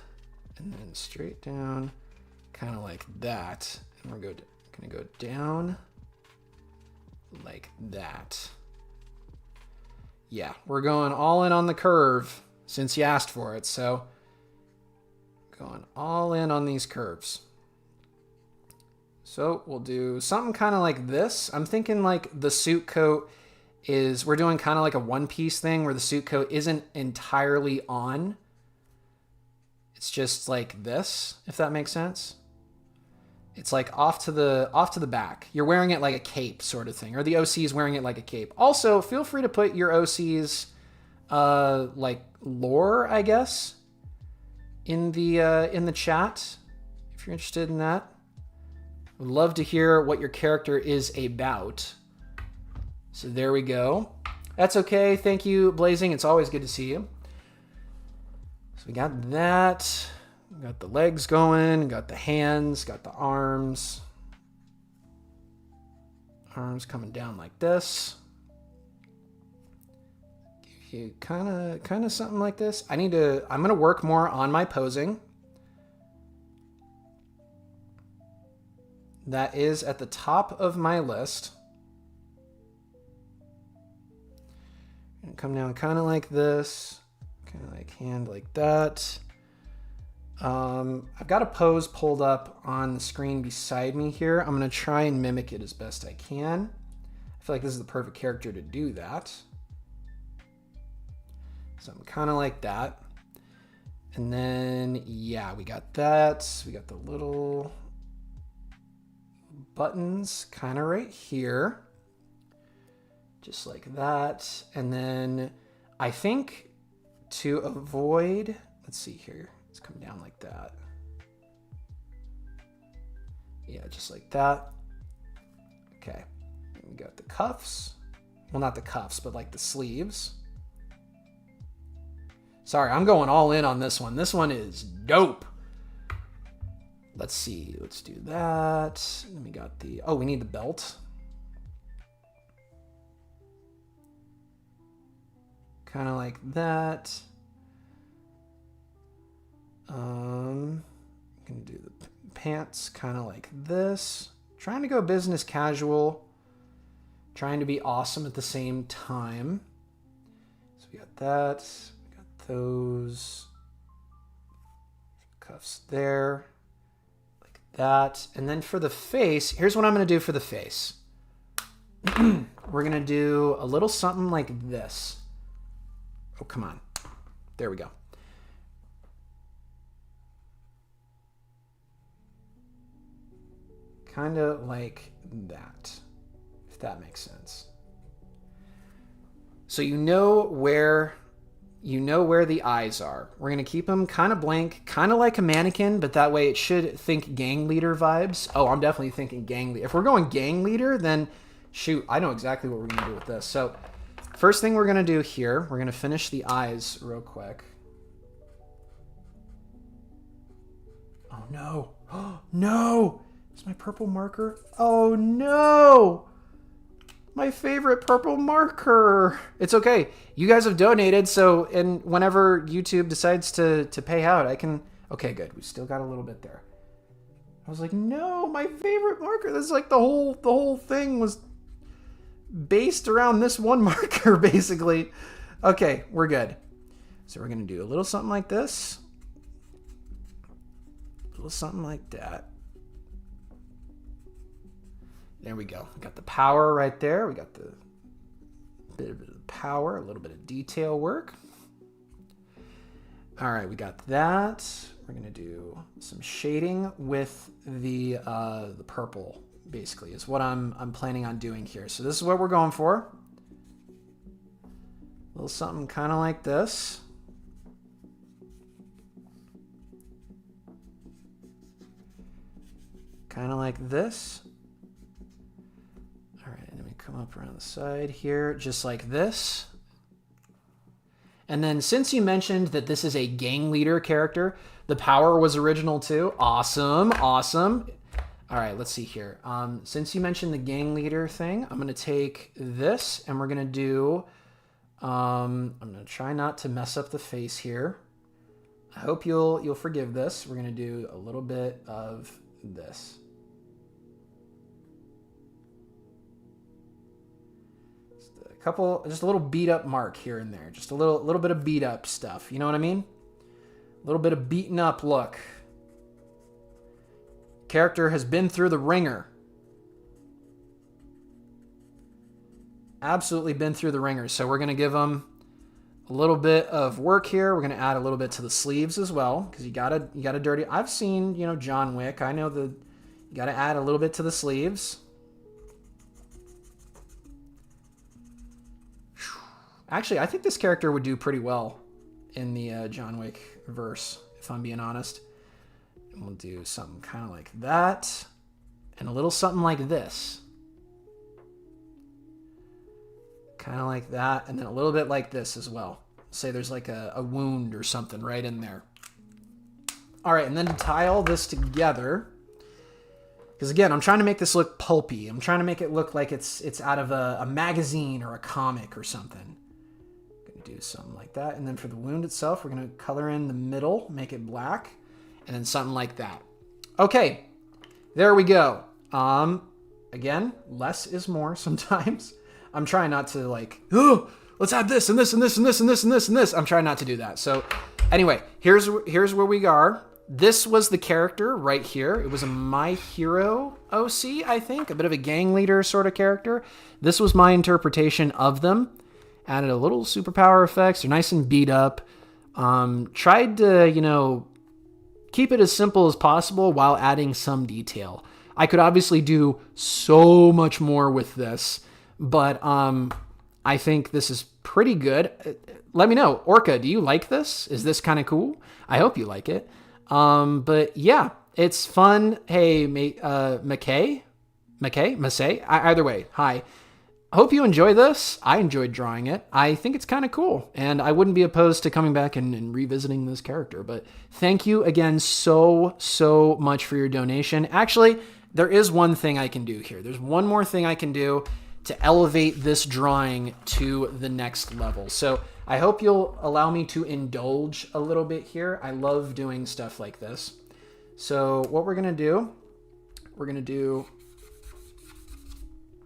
A: and then straight down kind of like that. And we're going to go down like that. Yeah, we're going all in on the curve since you asked for it. So going all in on these curves. So we'll do something kind of like this. I'm thinking like the suit coat is, we're doing kind of like a one-piece thing where the suit coat isn't entirely on. It's just like this, if that makes sense. It's like off to the back. You're wearing it like a cape sort of thing, or the OC is wearing it like a cape. Also, feel free to put your OC's like lore, I guess, in the chat if you're interested in that. Would love to hear what your character is about. So there we go. That's okay. Thank you, Blazing. It's always good to see you. So we got that. Got the legs going, got the hands, got the arms. Arms coming down like this. Give you kind of something like this. I'm going to work more on my posing. That is at the top of my list. And come down kind of like this. Kind of like hand like that. I've got a pose pulled up on the screen beside me here. I'm going to try and mimic it as best I can. I feel like this is the perfect character to do that. Something kind of like that. And then, yeah, we got that. We got the little buttons kind of right here. Just like that. And then I think to avoid, let's see here. Let's come down like that. Yeah, just like that. Okay. And we got the cuffs. Well, not the cuffs, but like the sleeves. Sorry, I'm going all in on this one. This one is dope. Let's see. Let's do that. And we got the... Oh, we need the belt. Kind of like that. I'm going to do the pants kind of like this. Trying to go business casual. Trying to be awesome at the same time. So we got that. We got those cuffs there. Like that. And then for the face, here's what I'm going to do for the face. We're going to do a little something like this. Oh, come on. There we go. Kind of like that, if that makes sense. So you know where the eyes are. We're going to keep them kind of blank, kind of like a mannequin, but that way it should think gang leader vibes. Oh, I'm definitely thinking gang leader. If we're going gang leader, then shoot, I know exactly what we're going to do with this. So first thing we're going to do here, we're going to finish the eyes real quick. Oh, no. Oh, no. Is my purple marker? Oh, no. My favorite purple marker. It's okay. You guys have donated, so and whenever YouTube decides to pay out, I can... Okay, good. We still got a little bit there. I was like, no, my favorite marker. This is like the whole thing was based around this one marker, basically. Okay, we're good. So we're going to do a little something like this. A little something like that. There we go. We got the power right there. We got the bit of power, a little bit of detail work. All right, we got that. We're going to do some shading with the purple, basically, is what I'm planning on doing here. So this is what we're going for. A little something kind of like this. Kind of like this. All right, and then we come up around the side here, just like this. And then since you mentioned that this is a gang leader character, the power was original too. Awesome, awesome. All right, let's see here. Since you mentioned the gang leader thing, I'm going to take this and we're going to do... I'm going to try not to mess up the face here. I hope you'll forgive this. We're going to do a little bit of this. Just a little beat up mark here and there. Just a little bit of beat up stuff. You know what I mean? A little bit of beaten up look. Character has been through the ringer. Absolutely been through the ringer. So we're going to give him a little bit of work here. We're going to add a little bit to the sleeves as well. Because you gotta dirty. I've seen, John Wick. I know you got to add a little bit to the sleeves. Actually, I think this character would do pretty well in the John Wick verse, if I'm being honest. And we'll do something kind of like that. And a little something like this. Kind of like that. And then a little bit like this as well. Say there's like a wound or something right in there. All right, and then to tie all this together... Because again, I'm trying to make this look pulpy. I'm trying to make it look like it's out of a magazine or a comic or something. Do something like that. And then for the wound itself, we're going to color in the middle, make it black, and then something like that. Okay, there we go. Again, less is more sometimes. I'm trying not to like, oh, let's add this and this and this and this and this and this and this. I'm trying not to do that. So anyway, here's where we are. This was the character right here. It was a My Hero OC, I think, a bit of a gang leader sort of character. This was my interpretation of them. Added a little superpower effects. They're nice and beat up. Tried to, keep it as simple as possible while adding some detail. I could obviously do so much more with this, but I think this is pretty good. Let me know. Orca, do you like this? Is this kind of cool? I hope you like it. But yeah, it's fun. Hey, McKay? Either way, hi. I hope you enjoy this. I enjoyed drawing it. I think it's kind of cool, and I wouldn't be opposed to coming back and revisiting this character. But thank you again so much for your donation. Actually, there is one thing I can do here. There's one more thing I can do to elevate this drawing to the next level. So I hope you'll allow me to indulge a little bit here. I love doing stuff like this. So what we're going to do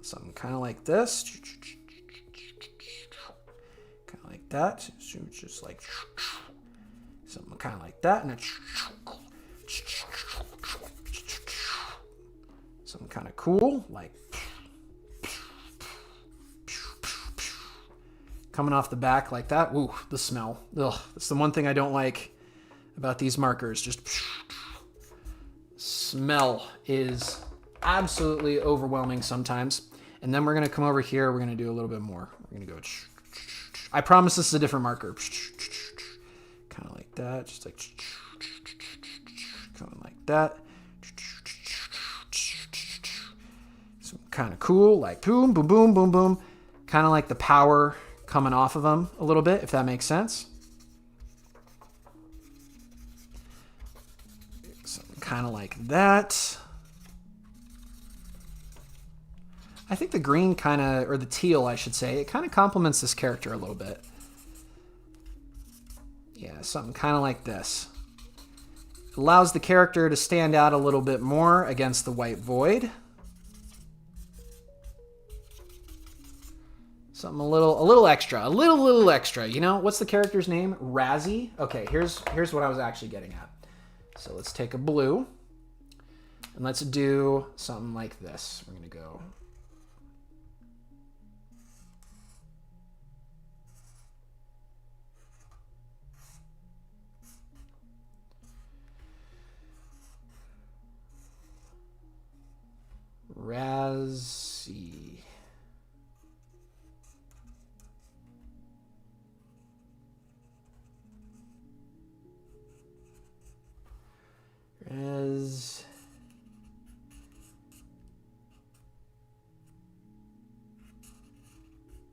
A: something kind of like this. Kind of like that. Just like something kind of like that. And something kind of cool, like coming off the back like that. Ooh, the smell. Ugh, that's the one thing I don't like about these markers. Just smell is absolutely overwhelming sometimes. And then we're going to come over here. We're going to do a little bit more. We're going to go. I promise this is a different marker. Kind of like that. Just like coming like that. So kind of cool. Like boom, boom, boom, boom, boom. Kind of like the power coming off of them a little bit, if that makes sense. Something kind of like that. I think the green kind of, or the teal, I should say, it kind of complements this character a little bit. Yeah, something kind of like this. Allows the character to stand out a little bit more against the white void. Something a little extra, a little extra. You know, what's the character's name? Razzie? Okay, here's what I was actually getting at. So let's take a blue and let's do something like this. We're going to go Razzie.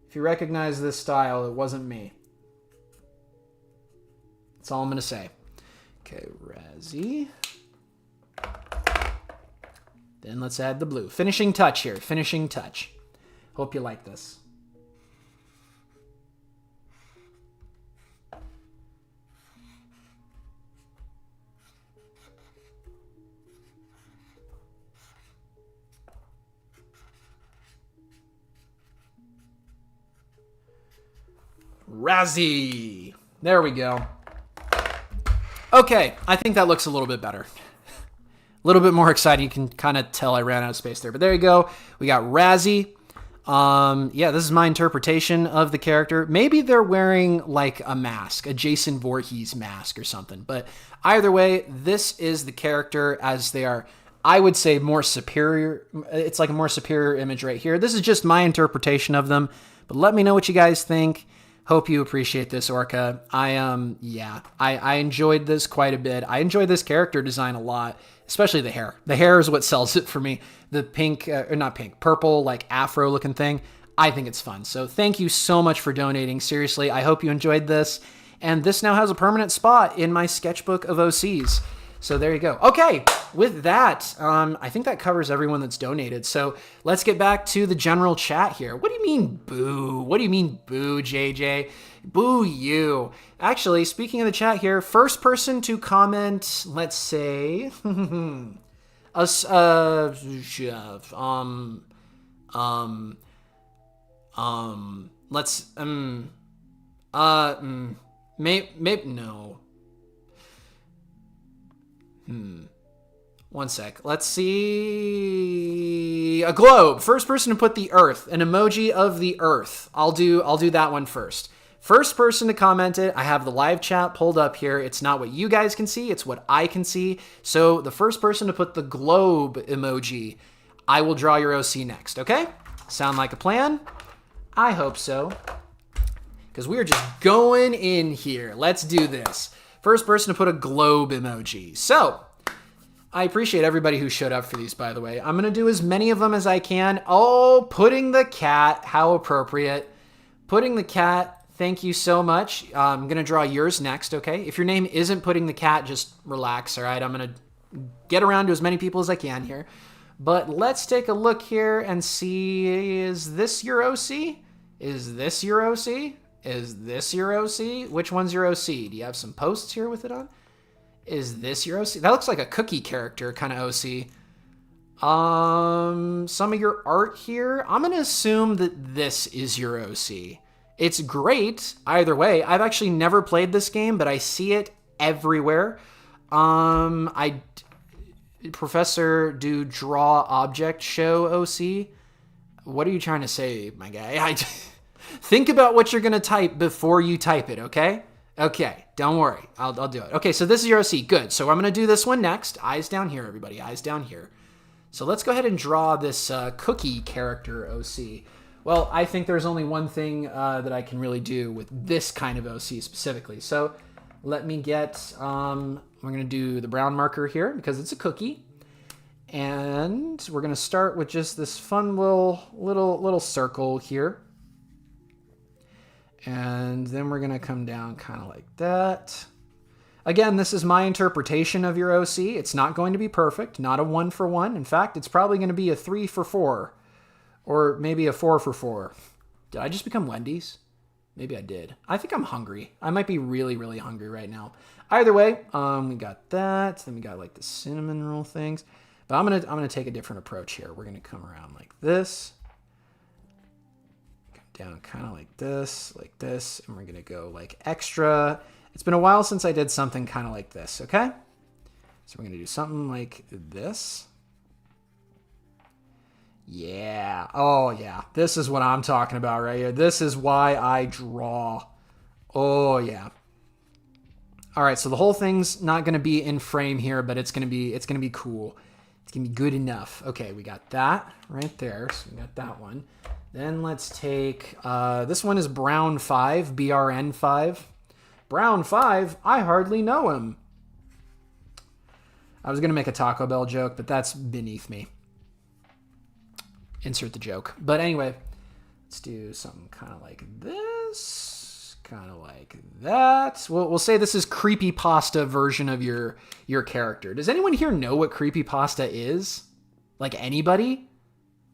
A: If you recognize this style, it wasn't me. That's all I'm going to say. Okay, Razzie. Then let's add the blue. Finishing touch here. Finishing touch. Hope you like this. Razzie. There we go. Okay, I think that looks a little bit better. A little bit more exciting. You can kind of tell I ran out of space there. But there you go. We got Razzie. Yeah, this is my interpretation of the character. Maybe they're wearing like a mask, a Jason Voorhees mask or something. But either way, this is the character as they are, I would say, more superior. It's like a more superior image right here. This is just my interpretation of them. But let me know what you guys think. Hope you appreciate this, Orca. I enjoyed this quite a bit. I enjoyed this character design a lot, especially the hair. The hair is what sells it for me. The pink, or not pink, purple, like afro looking thing. I think it's fun. So thank you so much for donating. Seriously, I hope you enjoyed this. And this now has a permanent spot in my sketchbook of OCs. So there you go. Okay, with that, I think that covers everyone that's donated. So let's get back to the general chat here. What do you mean, boo? What do you mean, boo, JJ? Boo you. Actually, speaking of the chat here, first person to comment, let's say, us, let's, maybe, no. One sec. Let's see. A globe. First person to put the earth. An emoji of the earth. I'll do that one first. First person to comment it, I have the live chat pulled up here. It's not what you guys can see, it's what I can see. So the first person to put the globe emoji, I will draw your OC next, okay? Sound like a plan? I hope so. Because we're just going in here. Let's do this. First person to put a globe emoji. So, I appreciate everybody who showed up for these, by the way. I'm going to do as many of them as I can. Oh, putting the cat. How appropriate. Putting the cat. Thank you so much. I'm going to draw yours next, okay? If your name isn't putting the cat, just relax, all right? I'm going to get around to as many people as I can here. But let's take a look here and see, is this your OC? Is this your OC? Is this your OC? Which one's your OC? Do you have some posts here with it on? Is this your OC? That looks like a cookie character kind of OC. Some of your art here. I'm going to assume that this is your OC. It's great either way. I've actually never played this game, but I see it everywhere. Professor, do draw object show OC? What are you trying to say, my guy? Think about what you're going to type before you type it, okay? Okay, don't worry. I'll do it. Okay, so this is your OC. Good. So I'm going to do this one next. Eyes down here, everybody. Eyes down here. So let's go ahead and draw this cookie character OC. Well, I think there's only one thing that I can really do with this kind of OC specifically. So let me get, we're going to do the brown marker here because it's a cookie. And we're going to start with just this fun little circle here. And then we're going to come down kind of like that. Again, this is my interpretation of your OC. It's not going to be perfect, not a 1-for-1. In fact, it's probably going to be a 3-for-4 or maybe a 4-for-4. Did I just become Wendy's? Maybe I did. I think I'm hungry. I might be really, really hungry right now. Either way, we got that. Then we got like the cinnamon roll things. But I'm gonna take a different approach here. We're gonna come around like this. Down kind of like this, and we're going to go like extra. It's been a while since I did something kind of like this, okay? So we're going to do something like this. Yeah. Oh, yeah. This is what I'm talking about right here. This is why I draw. Oh, yeah. All right, so the whole thing's not going to be in frame here, but it's going to be cool. It's going to be good enough. Okay, we got that right there. So we got that one. Then let's take, this one is Brown 5, BRN 5. Brown 5, I hardly know him. I was going to make a Taco Bell joke, but that's beneath me. Insert the joke. But anyway, let's do something kind of like this, kind of like that. We'll say this is creepypasta version of your character. Does anyone here know what creepypasta is? Like anybody?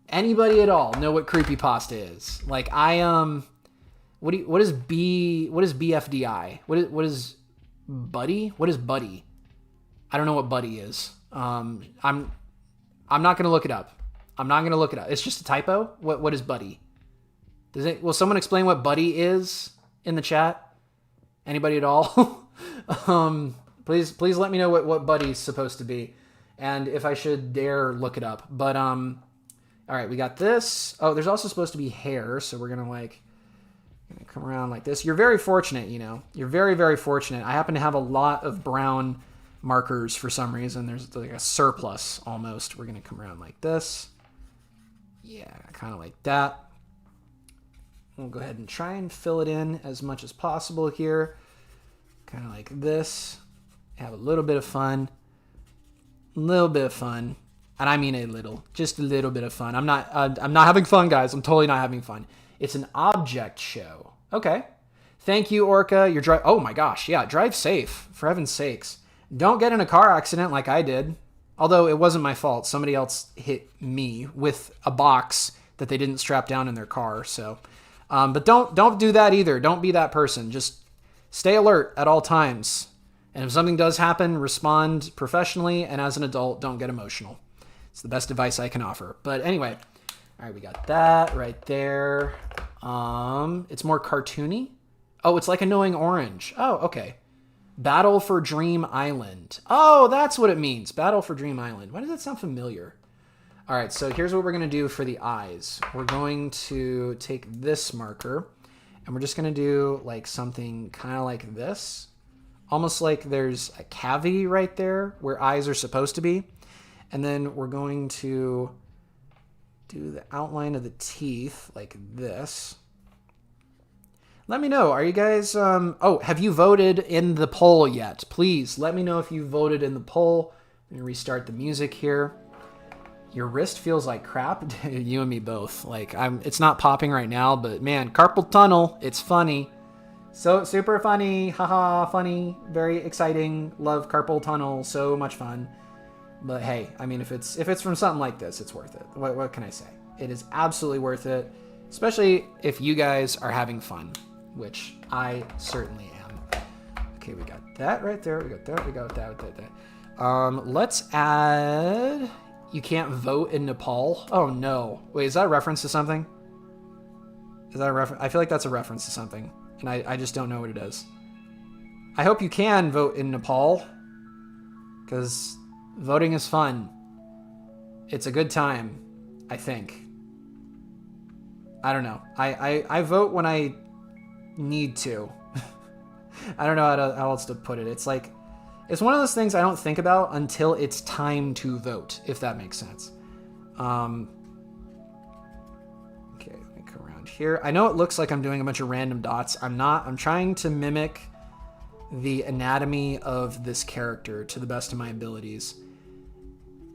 A: Anybody at all know what creepypasta is? Like what is BFDI? What is Buddy? What is Buddy? I don't know what Buddy is. I'm not gonna look it up. It's just a typo. What is Buddy? Will someone explain what Buddy is in the chat? Anybody at all? Please let me know what Buddy's supposed to be, and if I should dare look it up. But all right, we got this. Oh, there's also supposed to be hair, so we're gonna come around like this. You're very fortunate, you know. You're very, very fortunate. I happen to have a lot of brown markers for some reason. There's like a surplus almost. We're gonna come around like this. Yeah, kind of like that. We'll go ahead and try and fill it in as much as possible here. Kind of like this. Have a little bit of fun. And I mean just a little bit of fun. I'm not having fun, guys. I'm totally not having fun. It's an object show. Okay. Thank you, Orca. Oh my gosh. Yeah. Drive safe, for heaven's sakes. Don't get in a car accident like I did. Although it wasn't my fault. Somebody else hit me with a box that they didn't strap down in their car. So, but don't do that either. Don't be that person. Just stay alert at all times. And if something does happen, respond professionally. And as an adult, don't get emotional. It's the best advice I can offer. But anyway, all right, we got that right there. It's more cartoony. Oh, it's like Annoying Orange. Oh, okay. Battle for Dream Island. Oh, that's what it means. Battle for Dream Island. Why does that sound familiar? All right, so here's what we're going to do for the eyes. We're going to take this marker, And we're just going to do like something kind of like this. Almost like there's a cavity right there where eyes are supposed to be. And then we're going to do the outline of the teeth like this. Let me know. Are you guys... have you voted in the poll yet? Please let me know if you voted in the poll. Let me restart the music here. Your wrist feels like crap. You and me both. Like it's not popping right now, but man, carpal tunnel. It's funny. So super funny. Haha, funny. Very exciting. Love carpal tunnel. So much fun. But hey, I mean, if it's from something like this, it's worth it. What can I say? It is absolutely worth it, especially if you guys are having fun, which I certainly am. Okay, we got that right there. We got that. We got that. Let's add. You can't vote in Nepal. Oh no! Wait, is that a reference to something? Is that a reference? I feel like that's a reference to something, and I just don't know what it is. I hope you can vote in Nepal, because voting is fun. It's a good time, I think. I don't know. I vote when I need to. I don't know how else to put it. It's like, it's one of those things I don't think about until it's time to vote, if that makes sense. Okay, let me come around here. I know it looks like I'm doing a bunch of random dots. I'm not. I'm trying to mimic the anatomy of this character to the best of my abilities.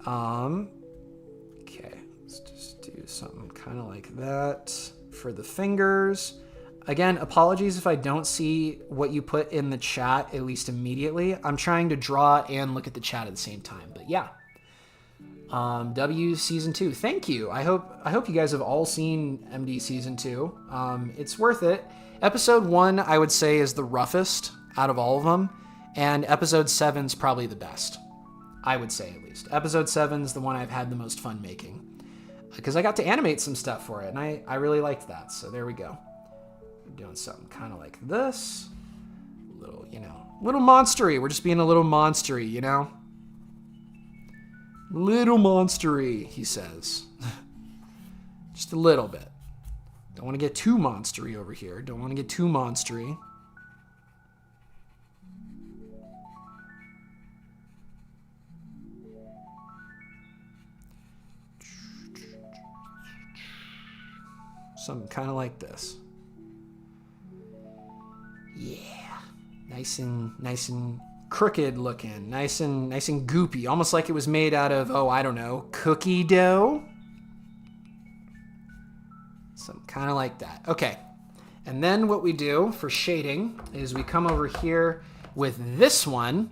A: Okay, let's just do something kind of like that for the fingers. Again, apologies if I don't see what you put in the chat, at least immediately. I'm trying to draw and look at the chat at the same time, but yeah. W Season 2, thank you. I hope you guys have all seen MD Season 2. It's worth it. Episode 1, I would say, is the roughest out of all of them, and Episode 7's probably the best. I would say, at least. Episode 7's the one I've had the most fun making, because I got to animate some stuff for it, and I really liked that, so there we go. I'm doing something kind of like this. Little, little monstery. We're just being a little monstery, Little monstery, he says. Just a little bit. Don't want to get too monstery over here. Don't want to get too monstery. Something kind of like this. Yeah. Nice and crooked looking. Nice and goopy. Almost like it was made out of, I don't know, cookie dough. Something kind of like that. Okay. And then what we do for shading is we come over here with this one.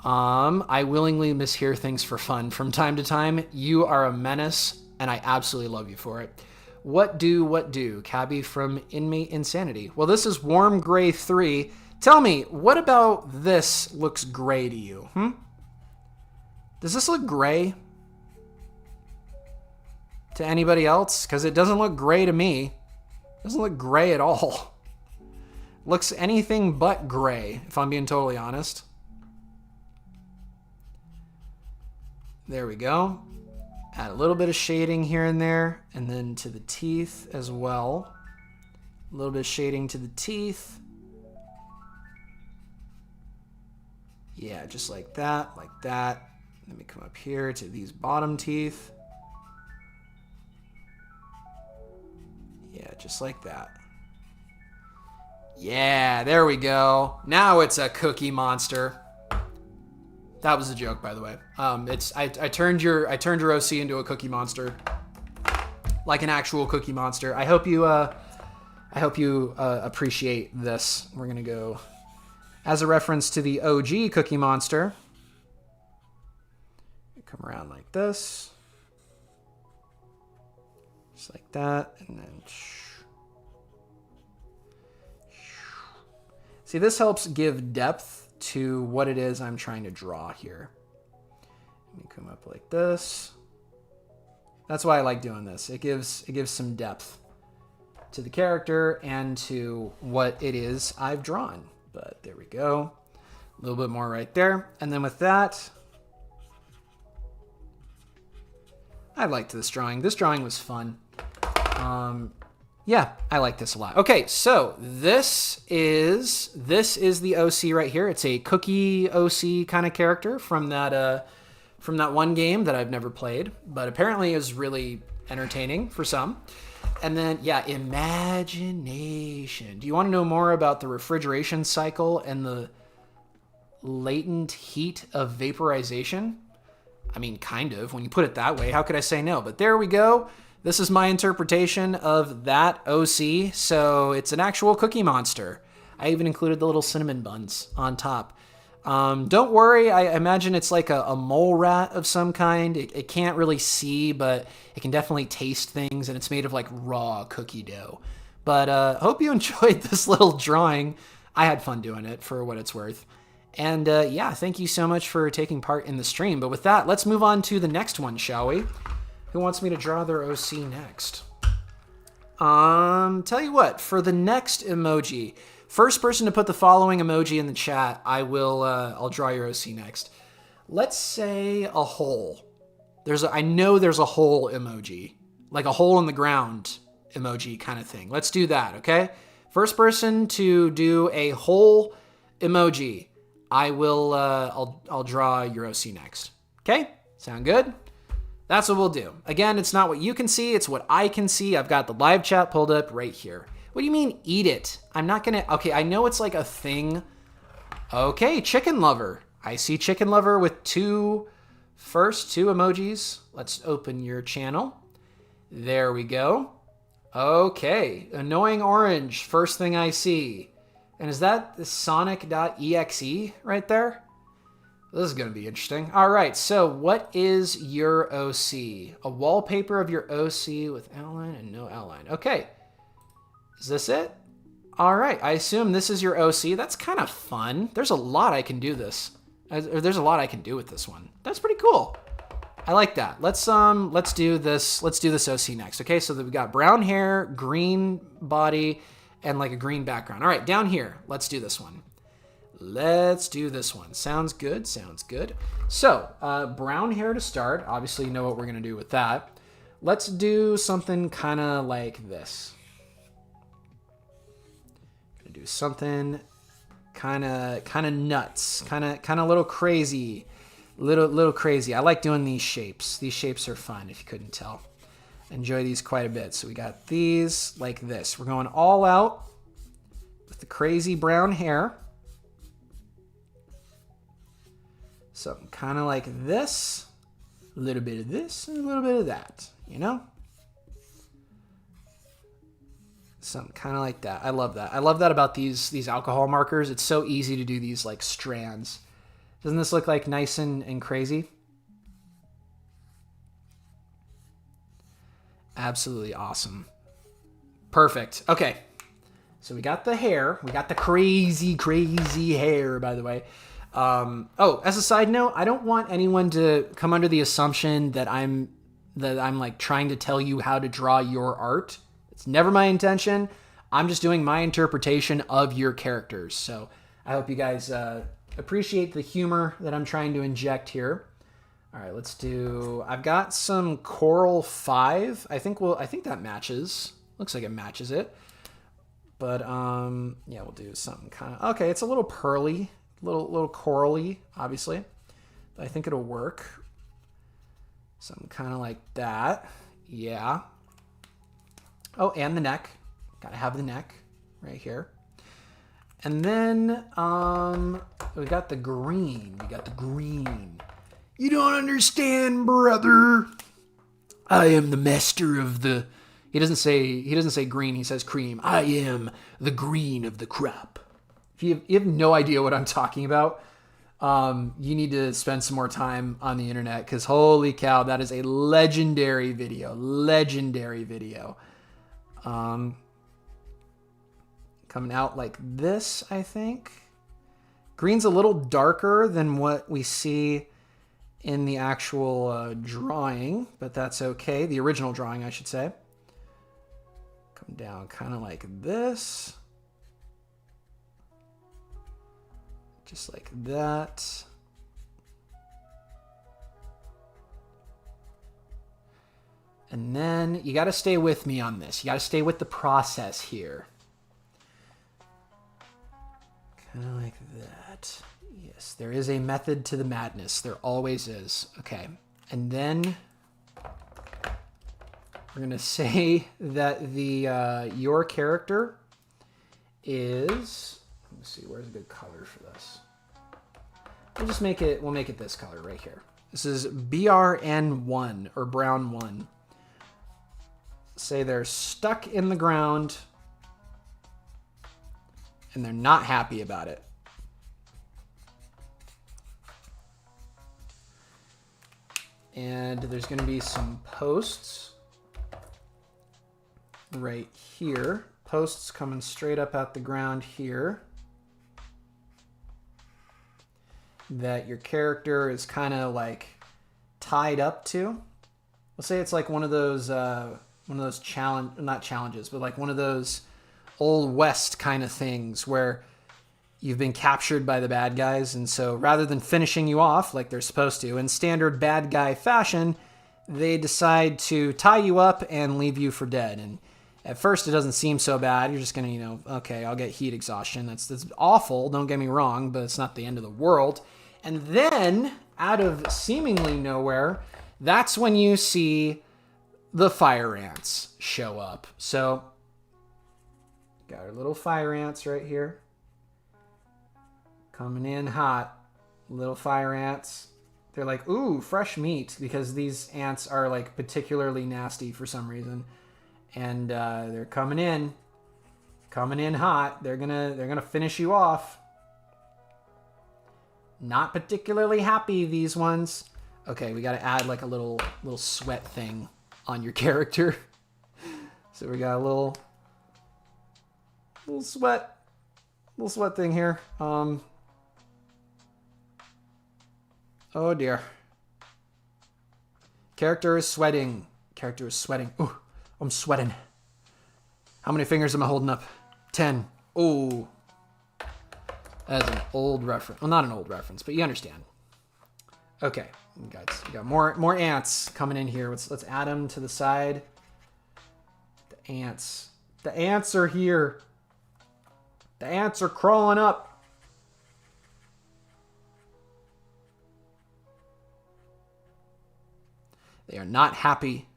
A: I willingly mishear things for fun from time to time. You are a menace, and I absolutely love you for it. What do? Cabby from Inmate Insanity. Well, this is Warm Gray 3. Tell me, what about this looks gray to you? Does this look gray to anybody else? Because it doesn't look gray to me. It doesn't look gray at all. Looks anything but gray, if I'm being totally honest. There we go. Add a little bit of shading here and there, and then to the teeth as well. A little bit of shading to the teeth. Yeah, just like that, like that. Let me come up here to these bottom teeth. Yeah, just like that. Yeah, there we go. Now it's a cookie monster. That was a joke, by the way. I turned your OC into a cookie monster, like an actual cookie monster. I hope you appreciate this. We're gonna go as a reference to the OG Cookie Monster. Come around like this, just like that, and then. See, this helps give depth to what it is I'm trying to draw here. Let me come up like this. That's why I like doing this. It gives some depth to the character and to what it is I've drawn. But there we go. A little bit more right there. And then with that, I liked this drawing. This drawing was fun. Yeah, I like this a lot. Okay, so this is the OC right here. It's a cookie OC kind of character from that one game that I've never played, but apparently is really entertaining for some. And then, yeah, imagination. Do you want to know more about the refrigeration cycle and the latent heat of vaporization? I mean, kind of, when you put it that way. How could I say no? But there we go. This is my interpretation of that OC. So it's an actual Cookie Monster. I even included the little cinnamon buns on top. Don't worry, I imagine it's like a mole rat of some kind. It can't really see, but it can definitely taste things, and it's made of like raw cookie dough. But hope you enjoyed this little drawing. I had fun doing it for what it's worth. And yeah, thank you so much for taking part in the stream. But with that, let's move on to the next one, shall we? Who wants me to draw their OC next? Tell you what, for the next emoji, first person to put the following emoji in the chat, I'll draw your OC next. Let's say a hole. I know there's a hole emoji, like a hole in the ground emoji kind of thing. Let's do that, okay? First person to do a hole emoji, I'll draw your OC next. Okay? Sound good? That's what we'll do. Again, it's not what you can see, it's what I can see. I've got the live chat pulled up right here. What do you mean, eat it? I'm not gonna... Okay, I know it's like a thing. Okay, chicken lover. I see chicken lover with two emojis. Let's open your channel. There we go. Okay, annoying orange, first thing I see. And is that the Sonic.exe right there? This is going to be interesting. All right, so what is your OC? A wallpaper of your OC with outline and no outline. Okay, is this it? All right, I assume this is your OC. That's kind of fun. There's a lot I can do there's a lot I can do with this one. That's pretty cool. I like that. Let's do this OC next. Okay, so we got brown hair, green body, and like a green background. All right, down here, let's do this one. Sounds good. So, brown hair to start. Obviously, you know what we're going to do with that. Let's do something kind of like this. Gonna do something kind of nuts, kind of a little crazy, little crazy. I like doing these shapes. These shapes are fun, if you couldn't tell. Enjoy these quite a bit. So we got these like this. We're going all out with the crazy brown hair. Something kind of like this, a little bit of this, and a little bit of that, you know? Something kind of like that. I love that. I love that about these alcohol markers. It's so easy to do these like strands. Doesn't this look like nice and crazy? Absolutely awesome. Perfect. Okay. So we got the hair. We got the crazy hair, by the way. As a side note, I don't want anyone to come under the assumption that I'm like trying to tell you how to draw your art. It's never my intention. I'm just doing my interpretation of your characters. So I hope you guys appreciate the humor that I'm trying to inject here. All right, I've got some Coral 5. I think that matches. Looks like it matches it. But yeah, we'll do something kind of, okay, it's a little pearly. Little corally, obviously, but I think it'll work. Something kind of like that. Yeah. Oh, and the neck. Gotta have the neck right here. And then we got the green. You don't understand, brother. I am the master of the... He doesn't say green, he says cream. I am the green of the crop. If you have no idea what I'm talking about, you need to spend some more time on the internet, because holy cow, that is a legendary video. Coming out like this, I think. Green's a little darker than what we see in the actual drawing, but that's okay. The original drawing, I should say. Come down kind of like this. Just like that. And then you got to stay with me on this. You got to stay with the process here. Kind of like that. Yes, there is a method to the madness. There always is. Okay. And then we're going to say that the your character is, let's see, where's a good color for this? We'll make it this color right here. This is BRN1 or Brown 1. Say they're stuck in the ground and they're not happy about it. And there's going to be some posts right here. Posts coming straight up out the ground here that your character is kind of like tied up to. Let's say it's like one of those not challenges, but like one of those Old West kind of things where you've been captured by the bad guys. And so rather than finishing you off like they're supposed to, in standard bad guy fashion, they decide to tie you up and leave you for dead. And at first it doesn't seem so bad. You're just going to, okay, I'll get heat exhaustion. That's awful. Don't get me wrong, but it's not the end of the world. And then out of seemingly nowhere, that's when you see the fire ants show up. So got our little fire ants right here. Coming in hot. Little fire ants. They're like, ooh, fresh meat, because these ants are like particularly nasty for some reason. And they're coming in hot. They're gonna finish you off. Not particularly happy, these ones. Okay, we gotta add like a little sweat thing on your character. So we got a little sweat thing here. Oh dear. Character is sweating. Ooh, I'm sweating. How many fingers am I holding up? 10. Oh. That's an old reference. Well, not an old reference, but you understand. Okay, we got more ants coming in here. Let's add them to the side. The ants are here. The ants are crawling up. They are not happy.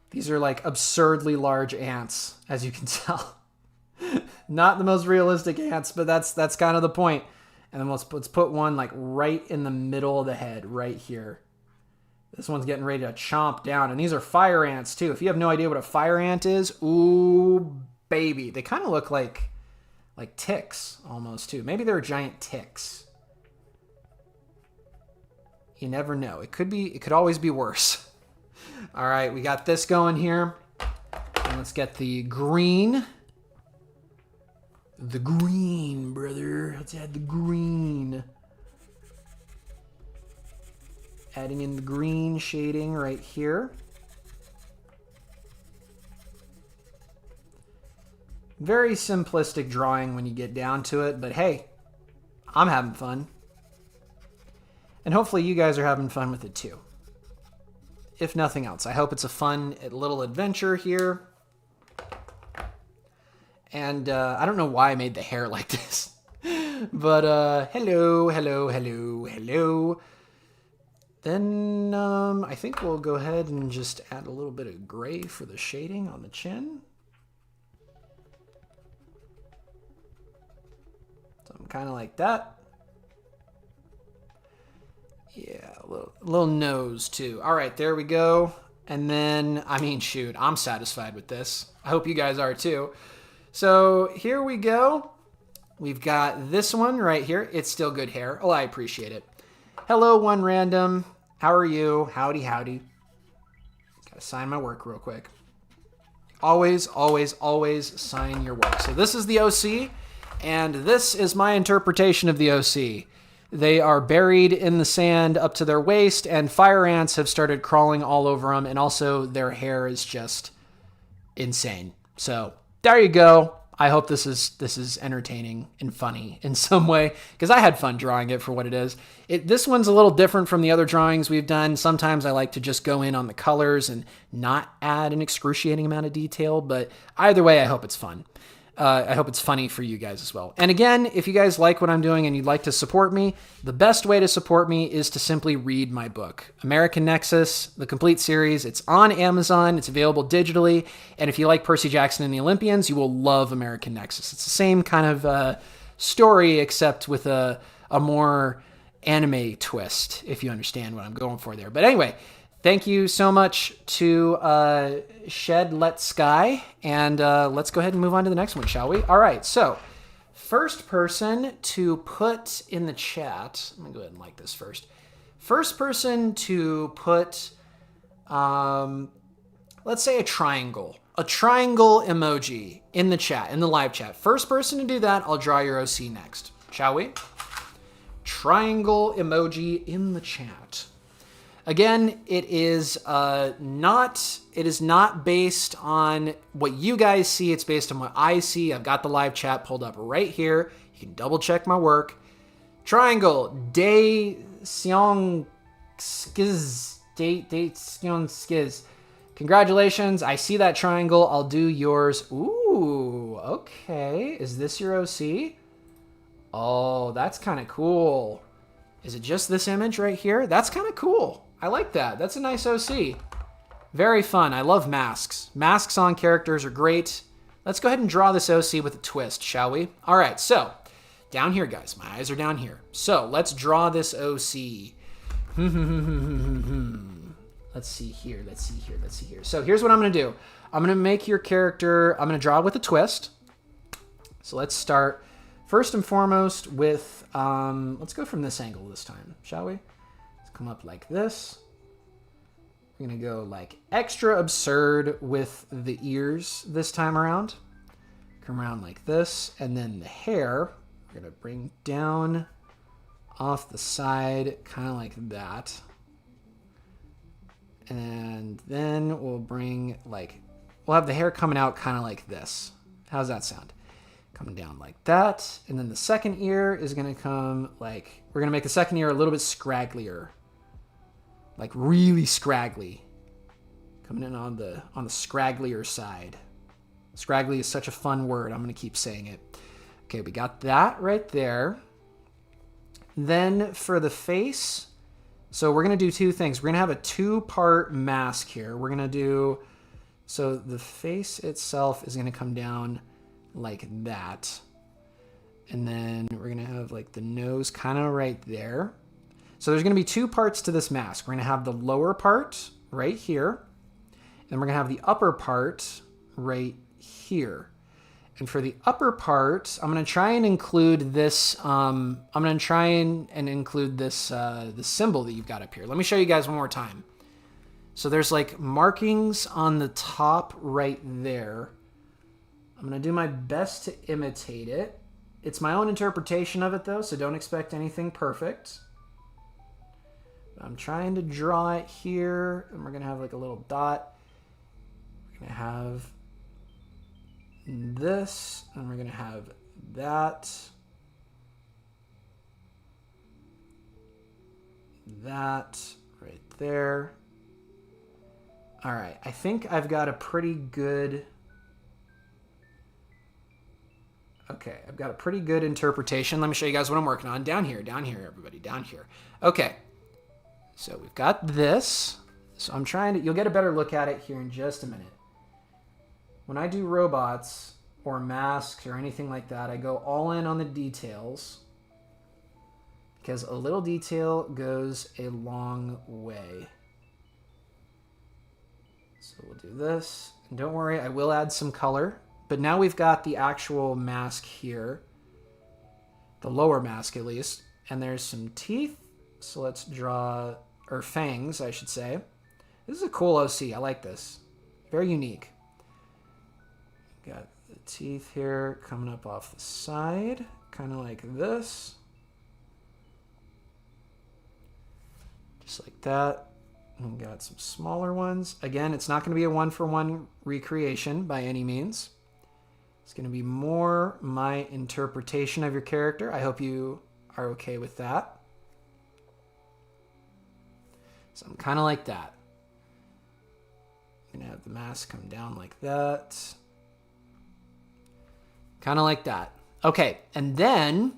A: These are like absurdly large ants, as you can tell. Not the most realistic ants, but that's kind of the point. And then let's put one like right in the middle of the head, right here. This one's getting ready to chomp down. And these are fire ants too. If you have no idea what a fire ant is, ooh, baby. They kind of look like ticks almost too. Maybe they're giant ticks. You never know. It could always be worse. All right, we got this going here. And let's get the green. The green, brother. Let's add the green. Adding in the green shading right here. Very simplistic drawing when you get down to it, but hey, I'm having fun. And hopefully you guys are having fun with it too. If nothing else, I hope it's a fun little adventure here. And I don't know why I made the hair like this. But hello. Then I think we'll go ahead and just add a little bit of gray for the shading on the chin. Something kind of like that. Yeah, a little nose too. All right, there we go. And then, I mean, shoot, I'm satisfied with this. I hope you guys are too. So here we go. We've got this one right here. It's still good hair. Oh, I appreciate it. Hello, one random. How are you? Howdy. Gotta sign my work real quick. Always sign your work. So this is the OC, and this is my interpretation of the OC. They are buried in the sand up to their waist, and fire ants have started crawling all over them, and also their hair is just insane. So there you go. I hope this is entertaining and funny in some way, because I had fun drawing it for what it is. This one's a little different from the other drawings we've done. Sometimes I like to just go in on the colors and not add an excruciating amount of detail, but either way, I hope it's fun. I hope it's funny for you guys as well. And again, if you guys like what I'm doing and you'd like to support me, the best way to support me is to simply read my book, American Nexus, the complete series. It's on Amazon. It's available digitally. And if you like Percy Jackson and the Olympians, you will love American Nexus. It's the same kind of story, except with a more anime twist, if you understand what I'm going for there. But anyway, thank you so much to Shed Let Sky, and let's go ahead and move on to the next one, shall we? All right, so first person to put in the chat, let me go ahead and like this first. First person to put, let's say a triangle emoji in the chat, in the live chat. First person to do that, I'll draw your OC next, shall we? Triangle emoji in the chat. Again, it is not based on what you guys see. It's based on what I see. I've got the live chat pulled up right here. You can double check my work. Triangle, Dae Seong Skiz. Congratulations. I see that triangle. I'll do yours. Ooh, okay. Is this your OC? Oh, that's kind of cool. Is it just this image right here? That's kind of cool. I like that. That's a nice OC. Very fun. I love masks. Masks on characters are great. Let's go ahead and draw this OC with a twist, shall we? All right, so down here, guys. My eyes are down here. So let's draw this OC. Let's see here. So here's what I'm going to do. I'm going to make your character, I'm going to draw with a twist. So let's start first and foremost with, let's go from this angle this time, shall we? Let's come up like this. We're going to go like extra absurd with the ears this time around. Come around like this. And then the hair, we're going to bring down off the side, kind of like that. And then we'll bring we'll have the hair coming out kind of like this. How's that sound? Coming down like that. And then the second ear is going to come we're going to make the second ear a little bit scragglier. Like really scraggly. Coming in on the scragglier side. Scraggly is such a fun word. I'm going to keep saying it. Okay, we got that right there. Then for the face, so we're going to do two things. We're going to have a two-part mask here. We're going to do, so the face itself is going to come down like that. And then we're going to have the nose kind of right there. So there's going to be two parts to this mask. We're going to have the lower part right here. And we're going to have the upper part right here. And for the upper part, I'm going to try and include this, the symbol that you've got up here. Let me show you guys one more time. So there's markings on the top right there. I'm going to do my best to imitate it. It's my own interpretation of it though, so don't expect anything perfect. I'm trying to draw it here, and we're going to have a little dot. We're going to have this, and we're going to have that. That right there. All right, I think I've got a pretty good... Okay, I've got a pretty good interpretation. Let me show you guys what I'm working on. Down here, everybody, down here. Okay, so we've got this. So I'm trying to... You'll get a better look at it here in just a minute. When I do robots or masks or anything like that, I go all in on the details because a little detail goes a long way. So we'll do this. And don't worry, I will add some color. But now we've got the actual mask here. The lower mask, at least. And there's some teeth. So let's draw... Or fangs, I should say. This is a cool OC. I like this. Very unique. Got the teeth here coming up off the side. Kind of like this. Just like that. And we got some smaller ones. Again, it's not going to be a one-for-one recreation by any means. It's going to be more my interpretation of your character. I hope you are okay with that. So I'm kind of like that. I'm going to have the mask come down like that. Kind of like that. Okay, and then,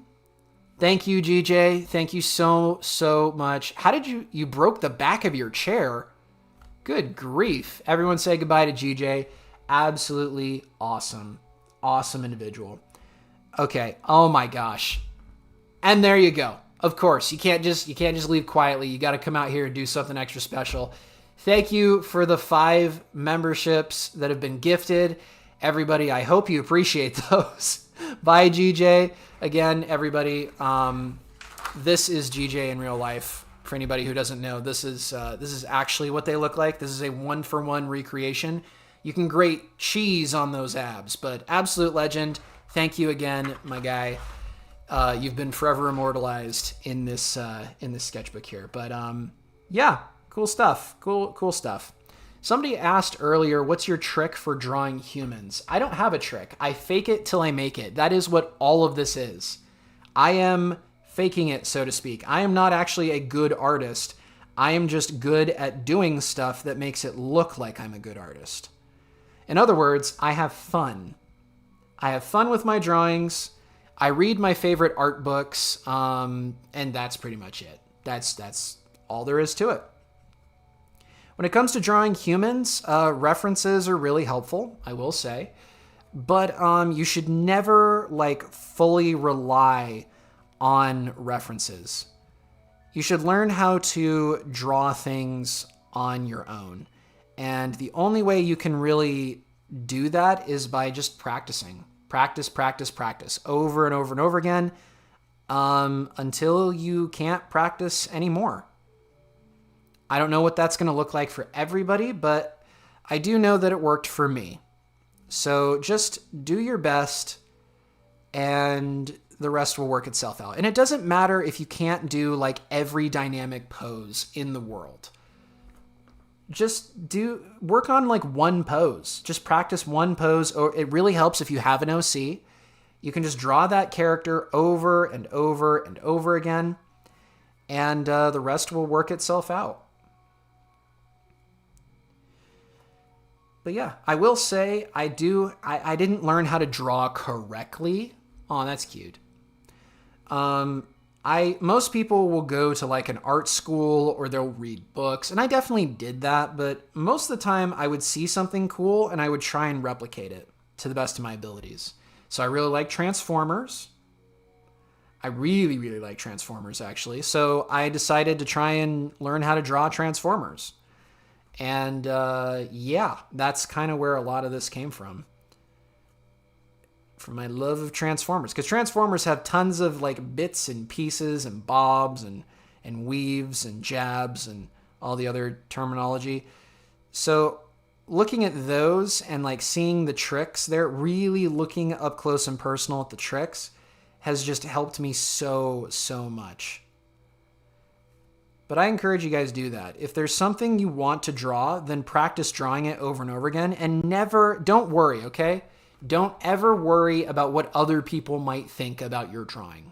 A: thank you, GJ. Thank you so much. How did you broke the back of your chair? Good grief. Everyone say goodbye to GJ. Absolutely awesome. Awesome individual. Okay, oh my gosh. And there you go. Of course, you can't just leave quietly. You got to come out here and do something extra special. Thank you for the 5 memberships that have been gifted. Everybody, I hope you appreciate those. Bye, GJ. Again, everybody, this is GJ in real life. For anybody who doesn't know, this is actually what they look like. This is a 1-for-1 recreation. You can grate cheese on those abs, but absolute legend. Thank you again, my guy. You've been forever immortalized in this sketchbook here. But yeah, cool stuff. Cool stuff. Somebody asked earlier, what's your trick for drawing humans? I don't have a trick. I fake it till I make it. That is what all of this is. I am faking it, so to speak. I am not actually a good artist. I am just good at doing stuff that makes it look like I'm a good artist. In other words, I have fun. I have fun with my drawings. I read my favorite art books, and that's pretty much it. That's all there is to it. When it comes to drawing humans, references are really helpful, I will say. But you should never fully rely on references. You should learn how to draw things on your own. And the only way you can really do that is by just practicing. Practice over and over and over again until you can't practice anymore. I don't know what that's going to look like for everybody, but I do know that it worked for me. So just do your best and the rest will work itself out. And it doesn't matter if you can't do every dynamic pose in the world. Just work on one pose. Just practice one pose. Or it really helps if you have an OC. You can just draw that character over and over and over again. And the rest will work itself out. But yeah, I will say I didn't learn how to draw correctly. Oh, that's cute. Most people will go to an art school or they'll read books, and I definitely did that, but most of the time I would see something cool and I would try and replicate it to the best of my abilities. So I really like Transformers. I really, really like Transformers, actually. So I decided to try and learn how to draw Transformers. And yeah, that's kind of where a lot of this came from my love of Transformers. Because Transformers have tons of bits and pieces and bobs and weaves and jabs and all the other terminology. So looking at those and seeing the tricks there, really looking up close and personal at the tricks has just helped me so much. But I encourage you guys to do that. If there's something you want to draw, then practice drawing it over and over again and don't worry, okay? Don't ever worry about what other people might think about your drawing.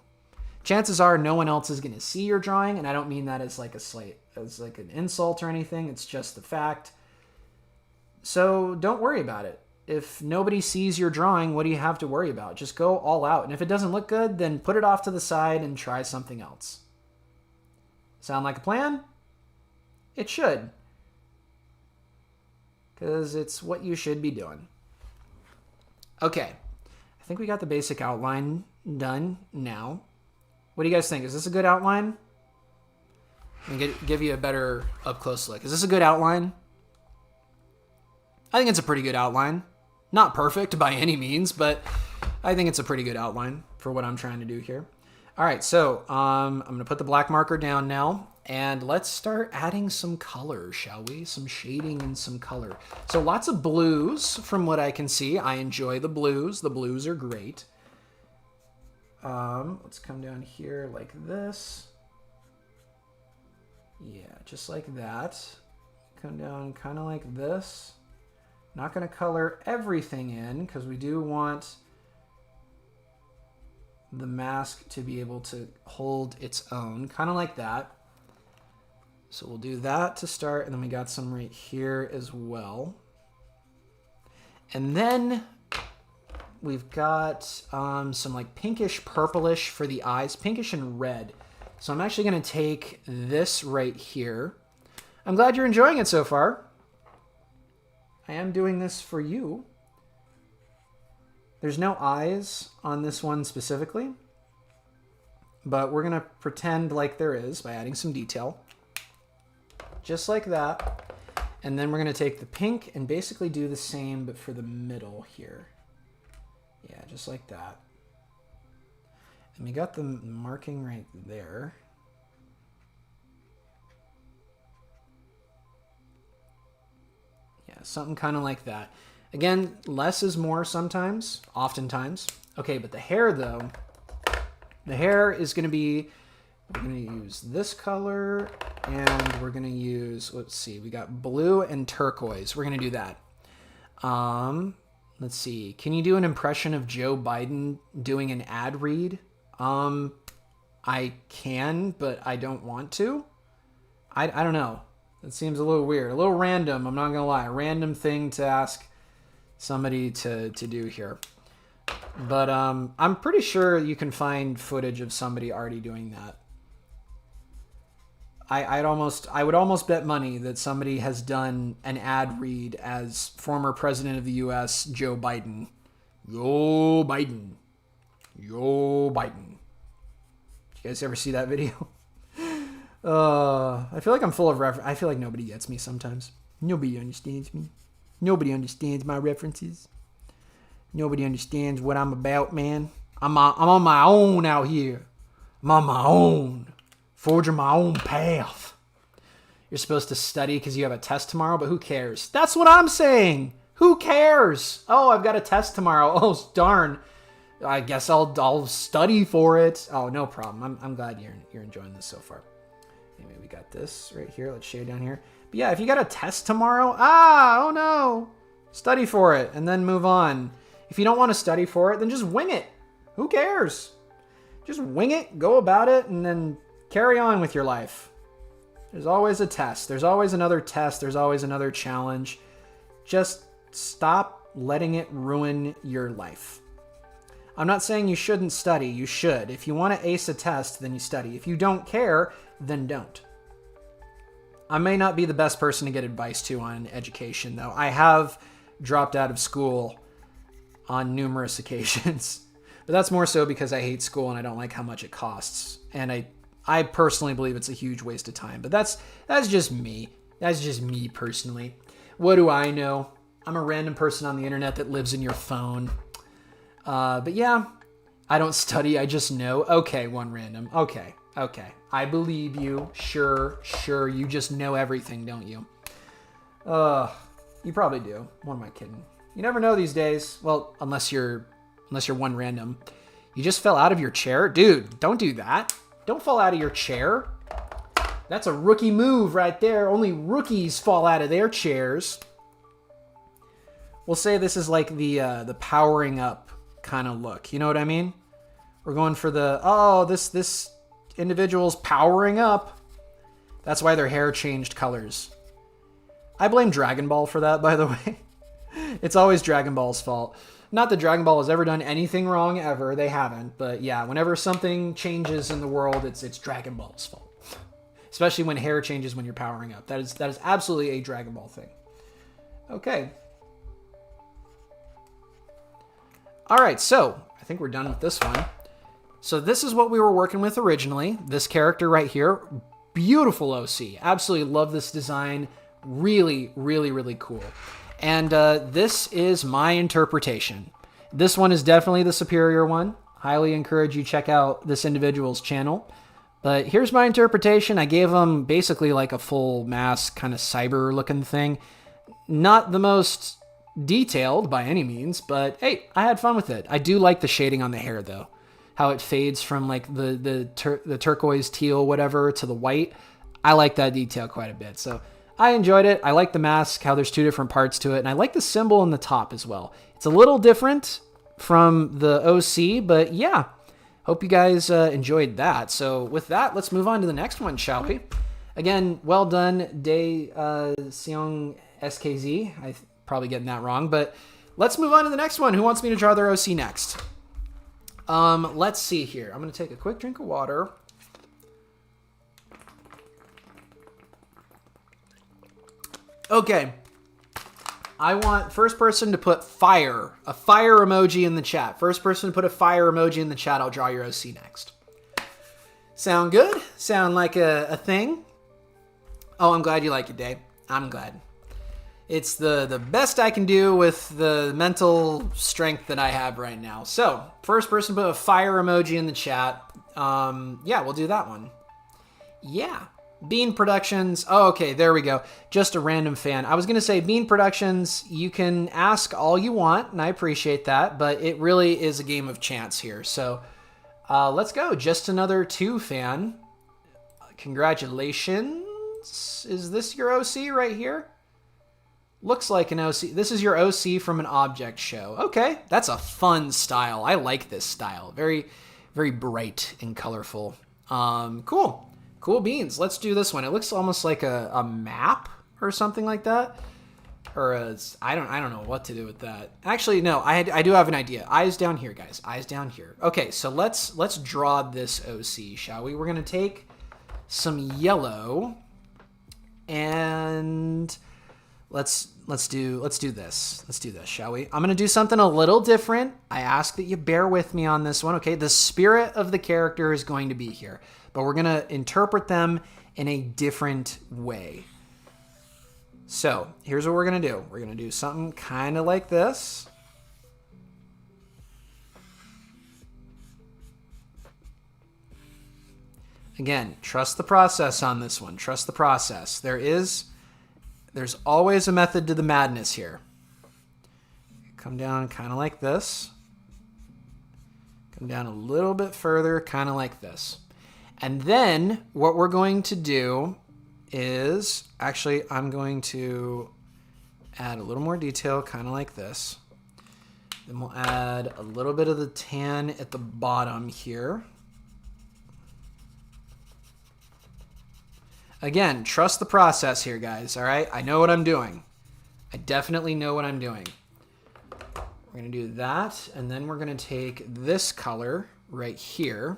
A: Chances are no one else is going to see your drawing, and I don't mean that as as an insult or anything. It's just the fact. So don't worry about it. If nobody sees your drawing, what do you have to worry about? Just go all out. And if it doesn't look good, then put it off to the side and try something else. Sound like a plan? It should. Because it's what you should be doing. Okay. I think we got the basic outline done now. What do you guys think? Is this a good outline? Let me give you a better up-close look. Is this a good outline? I think it's a pretty good outline. Not perfect by any means, but I think it's a pretty good outline for what I'm trying to do here. All right, so I'm going to put the black marker down now, and let's start adding some color, shall we? Some shading and some color. So lots of blues from what I can see. I enjoy the blues. The blues are great. Let's come down here like this. Yeah, just like that. Come down kind of like this. Not going to color everything in because we do want the mask to be able to hold its own, kind of like that. So we'll do that to start, and then we got some right here as well. And then we've got some like pinkish purplish for the eyes, pinkish and red. So I'm actually going to take this right here. I'm glad you're enjoying it so far. I am doing this for you. There's no eyes on this one specifically, but we're going to pretend like there is by adding some detail. Just like that. And then we're going to take the pink and basically do the same, but for the middle here. Yeah, just like that. And we got the marking right there. Yeah, something kind of like that. Again, less is more sometimes, oftentimes. Okay, but the hair though, the hair is going to be, we're going to use this color, and we're going to use, let's see, we got blue and turquoise. We're going to do that. Let's see. Can you do an impression of Joe Biden doing an ad read? I can, but I don't want to. I don't know. It seems a little weird, a little random. I'm not going to lie. A random thing to ask somebody to do here. But I'm pretty sure you can find footage of somebody already doing that. I would almost bet money that somebody has done an ad read as former president of the U.S., Joe Biden. Yo, Biden. Yo, Biden. Did you guys ever see that video? I feel like I'm full of I feel like nobody gets me sometimes. Nobody understands me. Nobody understands my references. Nobody understands what I'm about, man. I'm on my own out here. I'm on my own. Forging my own path. You're supposed to study because you have a test tomorrow, but who cares? That's what I'm saying. Who cares? Oh, I've got a test tomorrow. Oh, darn. I guess I'll study for it. Oh, no problem. I'm glad you're enjoying this so far. Anyway, we got this right here. Let's shade down here. But yeah, if you got a test tomorrow, oh no. Study for it and then move on. If you don't want to study for it, then just wing it. Who cares? Just wing it, go about it, and then carry on with your life. There's always a test. There's always another test. There's always another challenge. Just stop letting it ruin your life. I'm not saying you shouldn't study. You should. If you want to ace a test, then you study. If you don't care, then don't. I may not be the best person to get advice to on education, though. I have dropped out of school on numerous occasions. But that's more so because I hate school and I don't like how much it costs. And I personally believe it's a huge waste of time. But that's just me. That's just me personally. What do I know? I'm a random person on the internet that lives in your phone. But yeah, I don't study. I just know. Okay, one random. Okay. I believe you. Sure. You just know everything, don't you? You probably do. What am I kidding? You never know these days. Well, unless you're one random. You just fell out of your chair? Dude, don't do that. Don't fall out of your chair. That's a rookie move right there. Only rookies fall out of their chairs. We'll say this is like the powering up kind of look. You know what I mean? We're going for this individual's powering up. That's why their hair changed colors. I blame Dragon Ball for that, by the way. It's always Dragon Ball's fault. Not that Dragon Ball has ever done anything wrong ever. They haven't. But yeah, whenever something changes in the world, it's Dragon Ball's fault. Especially when hair changes when you're powering up. That is absolutely a Dragon Ball thing. Okay. All right, so I think we're done with this one. So this is what we were working with originally. This character right here. Beautiful OC. Absolutely love this design. Really, really, really cool. And this is my interpretation. This one is definitely the superior one. Highly encourage you check out this individual's channel. But here's my interpretation. I gave him basically like a full mask kind of cyber looking thing. Not the most detailed by any means, but hey, I had fun with it. I do like the shading on the hair though. How it fades from like the turquoise teal whatever to the white. I like that detail quite a bit. So I enjoyed it. I like the mask, how there's two different parts to it, and I like the symbol on the top as well. It's a little different from the OC, but yeah, hope you guys enjoyed that. So with that, let's move on to the next one, shall we? Again, well done, Dae Seong SKZ. I'm probably getting that wrong, but let's move on to the next one. Who wants me to draw their OC next? Let's see here. I'm going to take a quick drink of water. Okay. I want first person to put fire, a fire emoji in the chat. First person to put a fire emoji in the chat, I'll draw your OC next. Sound good? Sound like a thing? Oh, I'm glad you like it, Dave. I'm glad. It's the best I can do with the mental strength that I have right now. So, first person put a fire emoji in the chat. Yeah, we'll do that one. Yeah. Bean Productions. Oh, okay, there we go. Just a random fan. I was going to say, Bean Productions, you can ask all you want, and I appreciate that, but it really is a game of chance here. So, let's go. Just another 2 fan. Congratulations. Is this your OC right here? Looks like an OC. This is your OC from an object show. Okay, that's a fun style. I like this style. Very, very bright and colorful. Cool. Cool beans. Let's do this one. It looks almost like a map or something like that. Or I don't know what to do with that. Actually, no, I do have an idea. Eyes down here, guys. Eyes down here. Okay, so let's draw this OC, shall we? We're gonna take some yellow and let's do this. Let's do this, shall we? I'm gonna do something a little different. I ask that you bear with me on this one, okay? The spirit of the character is going to be here, but we're gonna interpret them in a different way. So here's what we're gonna do. We're gonna do something kind of like this. Again, trust the process on this one. Trust the process. There's always a method to the madness here. Come down kind of like this. Come down a little bit further, kind of like this. And then what we're going to do is, actually, I'm going to add a little more detail, kind of like this. Then we'll add a little bit of the tan at the bottom here. Again, trust the process here, guys, all right? I know what I'm doing. I definitely know what I'm doing. We're going to do that, and then we're going to take this color right here,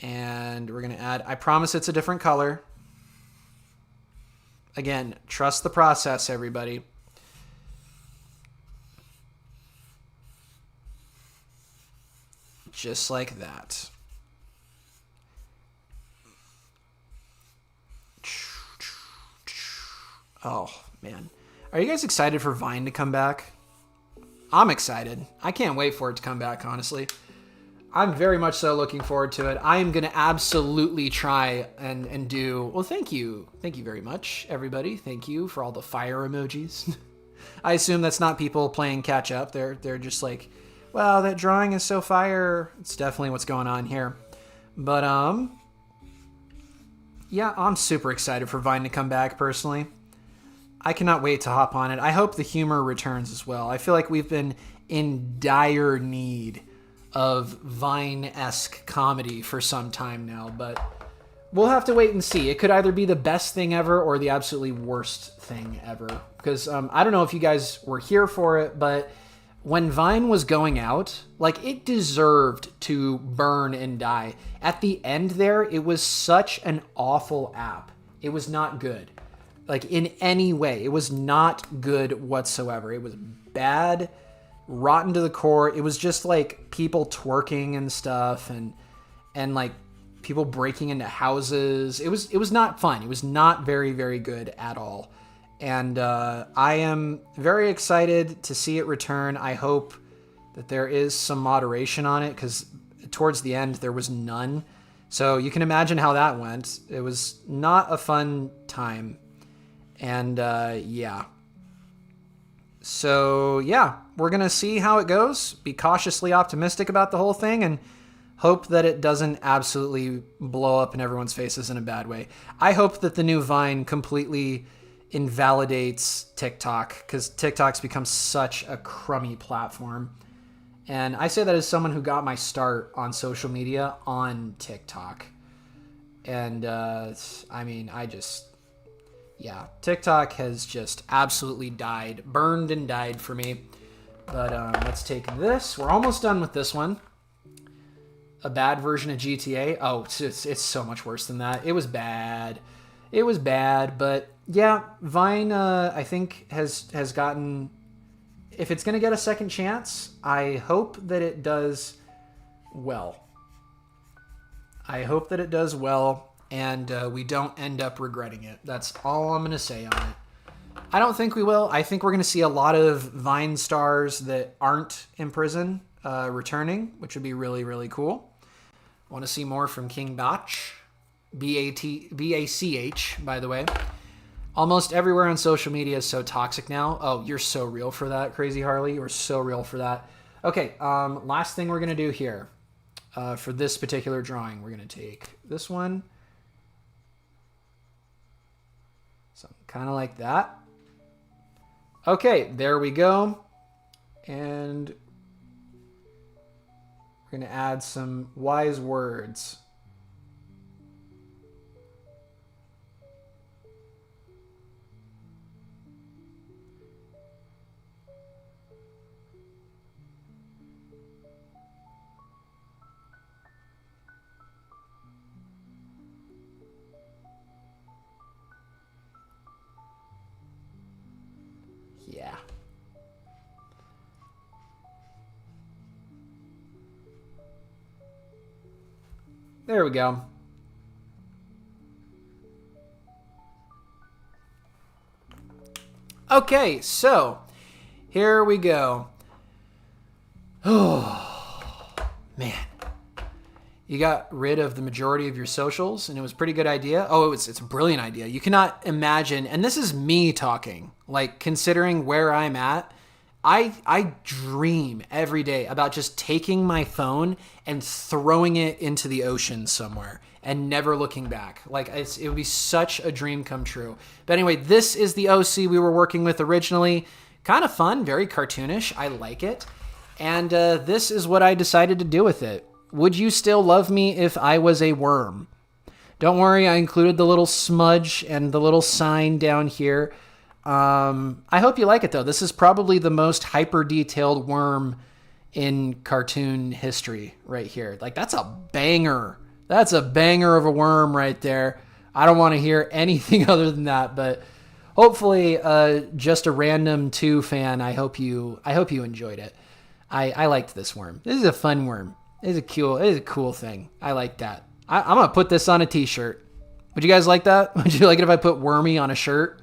A: and we're going to add, I promise it's a different color. Again, trust the process, everybody. Just like that. Oh, man. Are you guys excited for Vine to come back? I'm excited. I can't wait for it to come back, honestly. I'm very much so looking forward to it. I am going to absolutely try and do... Well, thank you. Thank you very much, everybody. Thank you for all the fire emojis. I assume that's not people playing catch up. They're just like, wow, that drawing is so fire. It's definitely what's going on here. But, yeah, I'm super excited for Vine to come back, personally. I cannot wait to hop on it. I hope the humor returns as well. I feel like we've been in dire need of Vine-esque comedy for some time now, but we'll have to wait and see. It could either be the best thing ever or the absolutely worst thing ever. Because I don't know if you guys were here for it, but when Vine was going out, like, it deserved to burn and die. At the end there, it was such an awful app. It was not good. Like, in any way. It was not good whatsoever. It was bad, rotten to the core. It was just like people twerking and stuff and like people breaking into houses. It was not fun. It was not very, very good at all. And I am very excited to see it return. I hope that there is some moderation on it, because towards the end there was none. So you can imagine how that went. It was not a fun time. And yeah. So yeah, we're going to see how it goes. Be cautiously optimistic about the whole thing and hope that it doesn't absolutely blow up in everyone's faces in a bad way. I hope that the new Vine completely invalidates TikTok, because TikTok's become such a crummy platform. And I say that as someone who got my start on social media on TikTok. And I mean, yeah, TikTok has just absolutely died, burned and died for me. But let's take this. We're almost done with this one. A bad version of GTA. Oh, it's so much worse than that. It was bad. It was bad, but yeah, Vine, I think has gotten. If it's gonna get a second chance, I hope that it does well. I hope that it does well, and we don't end up regretting it. That's all I'm gonna say on it. I don't think we will. I think we're gonna see a lot of Vine stars that aren't in prison returning, which would be really, really cool. I want to see more from King Bach. B-A-C-H, by the way. Almost everywhere on social media is so toxic now. Oh, you're so real for that, Crazy Harley. You're so real for that. Okay, last thing we're going to do here for this particular drawing. We're going to take this one. Something kind of like that. Okay, there we go. And we're going to add some wise words. Yeah. There we go. Okay, so here we go. Oh, man. You got rid of the majority of your socials, and it was a pretty good idea. Oh, it's a brilliant idea. You cannot imagine, and this is me talking, like considering where I'm at, I dream every day about just taking my phone and throwing it into the ocean somewhere and never looking back. Like it would be such a dream come true. But anyway, this is the OC we were working with originally. Kind of fun, very cartoonish. I like it. And this is what I decided to do with it. Would you still love me if I was a worm? Don't worry, I included the little smudge and the little sign down here. I hope you like it, though. This is probably the most hyper-detailed worm in cartoon history right here. Like, that's a banger. That's a banger of a worm right there. I don't want to hear anything other than that, but hopefully just a random 2 fan, I hope you enjoyed it. I liked this worm. This is a fun worm. It is a cool thing. I like that. I'm going to put this on a t-shirt. Would you guys like that? Would you like it if I put wormy on a shirt?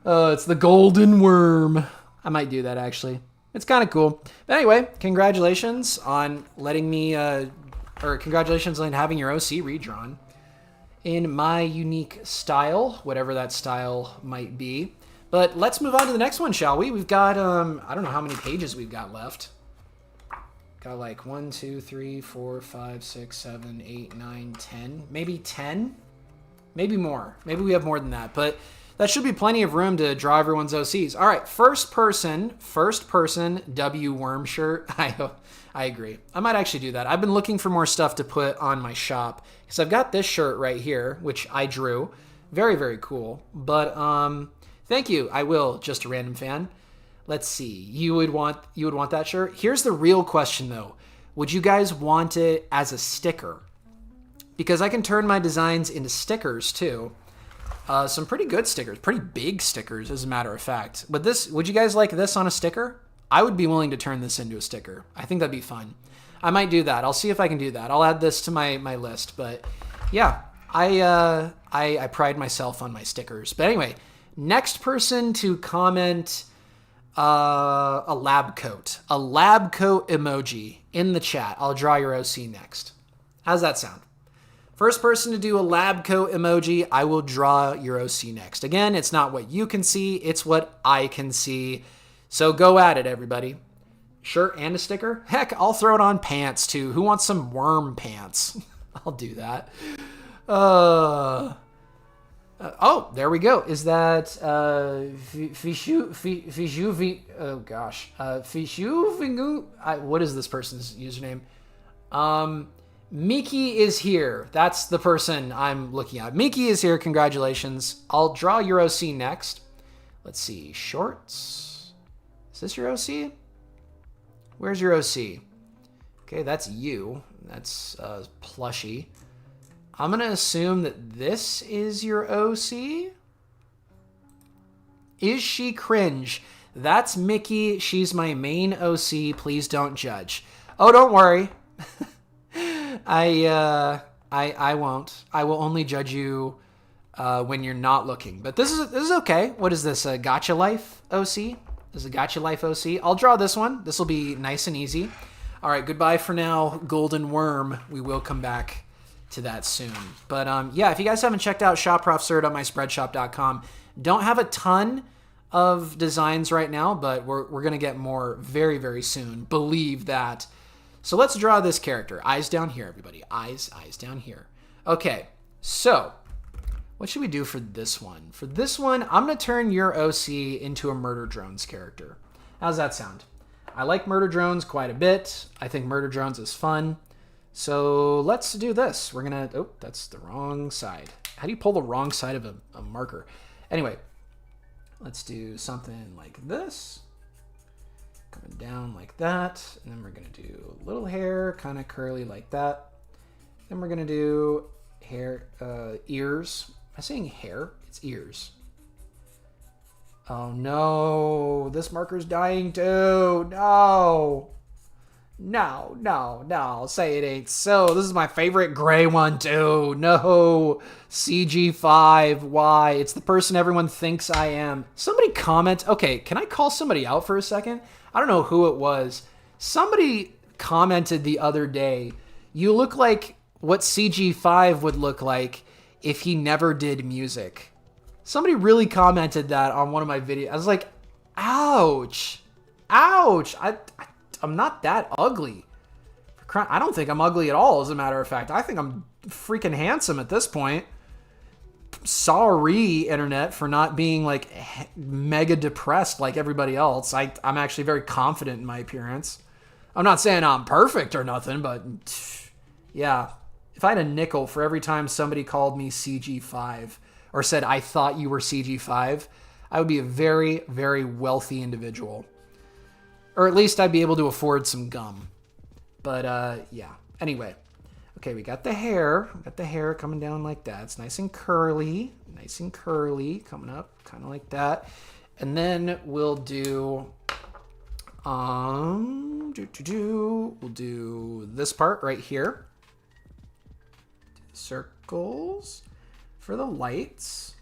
A: It's the golden worm. I might do that, actually. It's kind of cool. But anyway, congratulations on letting me, congratulations on having your OC redrawn in my unique style, whatever that style might be. But let's move on to the next one, shall we? We've got, I don't know how many pages we've got left. Got like 1, 2, 3, 4, 5, 6, 7, 8, 9, 10. Maybe 10? Maybe more. Maybe we have more than that. But that should be plenty of room to draw everyone's OCs. All right, first person W worm shirt. I agree. I might actually do that. I've been looking for more stuff to put on my shop because I've got this shirt right here, which I drew. Very, very cool. But thank you. I will. Just a random fan. Let's see. You would want that shirt. Here's the real question though. Would you guys want it as a sticker? Because I can turn my designs into stickers too. Some pretty good stickers, pretty big stickers as a matter of fact. But would you guys like this on a sticker? I would be willing to turn this into a sticker. I think that'd be fun. I might do that. I'll see if I can do that. I'll add this to my list. But yeah, I pride myself on my stickers. But anyway, next person to comment a lab coat emoji in the chat. I'll draw your OC next. How's that sound? First person to do a lab coat emoji, I will draw your OC next. Again, it's not what you can see, it's what I can see. So go at it, everybody. Shirt and a sticker? Heck, I'll throw it on pants too. Who wants some worm pants? I'll do that. Oh, Oh, there we go. Is that Fishu? Oh gosh, Fishu. What is this person's username? Miki is here. That's the person I'm looking at. Miki is here. Congratulations. I'll draw your OC next. Let's see. Shorts. Is this your OC? Where's your OC? Okay, that's you. That's Plushie. I'm going to assume that this is your OC. Is she cringe? That's Mickey. She's my main OC. Please don't judge. Oh, don't worry. I won't. I will only judge you when you're not looking. But this is okay. What is this? A Gacha Life OC? This is a Gacha Life OC. I'll draw this one. This will be nice and easy. All right, goodbye for now, Golden Worm. We will come back to that soon. But yeah, if you guys haven't checked out shopprofsir.myspreadshop.com, don't have a ton of designs right now, but we're going to get more very, very soon. Believe that. So let's draw this character. Eyes down here, everybody. Eyes down here. Okay, so what should we do for this one? For this one, I'm going to turn your OC into a Murder Drones character. How's that sound? I like Murder Drones quite a bit. I think Murder Drones is fun. So let's do this. We're going to... Oh, that's the wrong side. How do you pull the wrong side of a marker? Anyway, let's do something like this. Coming down like that. And then we're going to do a little hair, kind of curly like that. Then we're going to do hair, ears. Am I saying hair? It's ears. Oh no, this marker's dying too. No. No. Say it ain't so. This is my favorite gray one too. No. CG5. Why? It's the person everyone thinks I am. Somebody comment. Okay, can I call somebody out for a second? I don't know who it was. Somebody commented the other day, you look like what CG5 would look like if he never did music. Somebody really commented that on one of my videos. I was like, ouch. Ouch. I'm not that ugly. I don't think I'm ugly at all, as a matter of fact. I think I'm freaking handsome at this point. Sorry, internet, for not being like mega depressed like everybody else. I'm actually very confident in my appearance. I'm not saying I'm perfect or nothing, but yeah. If I had a nickel for every time somebody called me CG5 or said I thought you were CG5, I would be a very, very wealthy individual. Or at least I'd be able to afford some gum. But yeah. Anyway. Okay, we got the hair. We got the hair coming down like that. It's nice and curly. Nice and curly. Coming up kind of like that. And then we'll do... We'll do this part right here. Circles for the lights.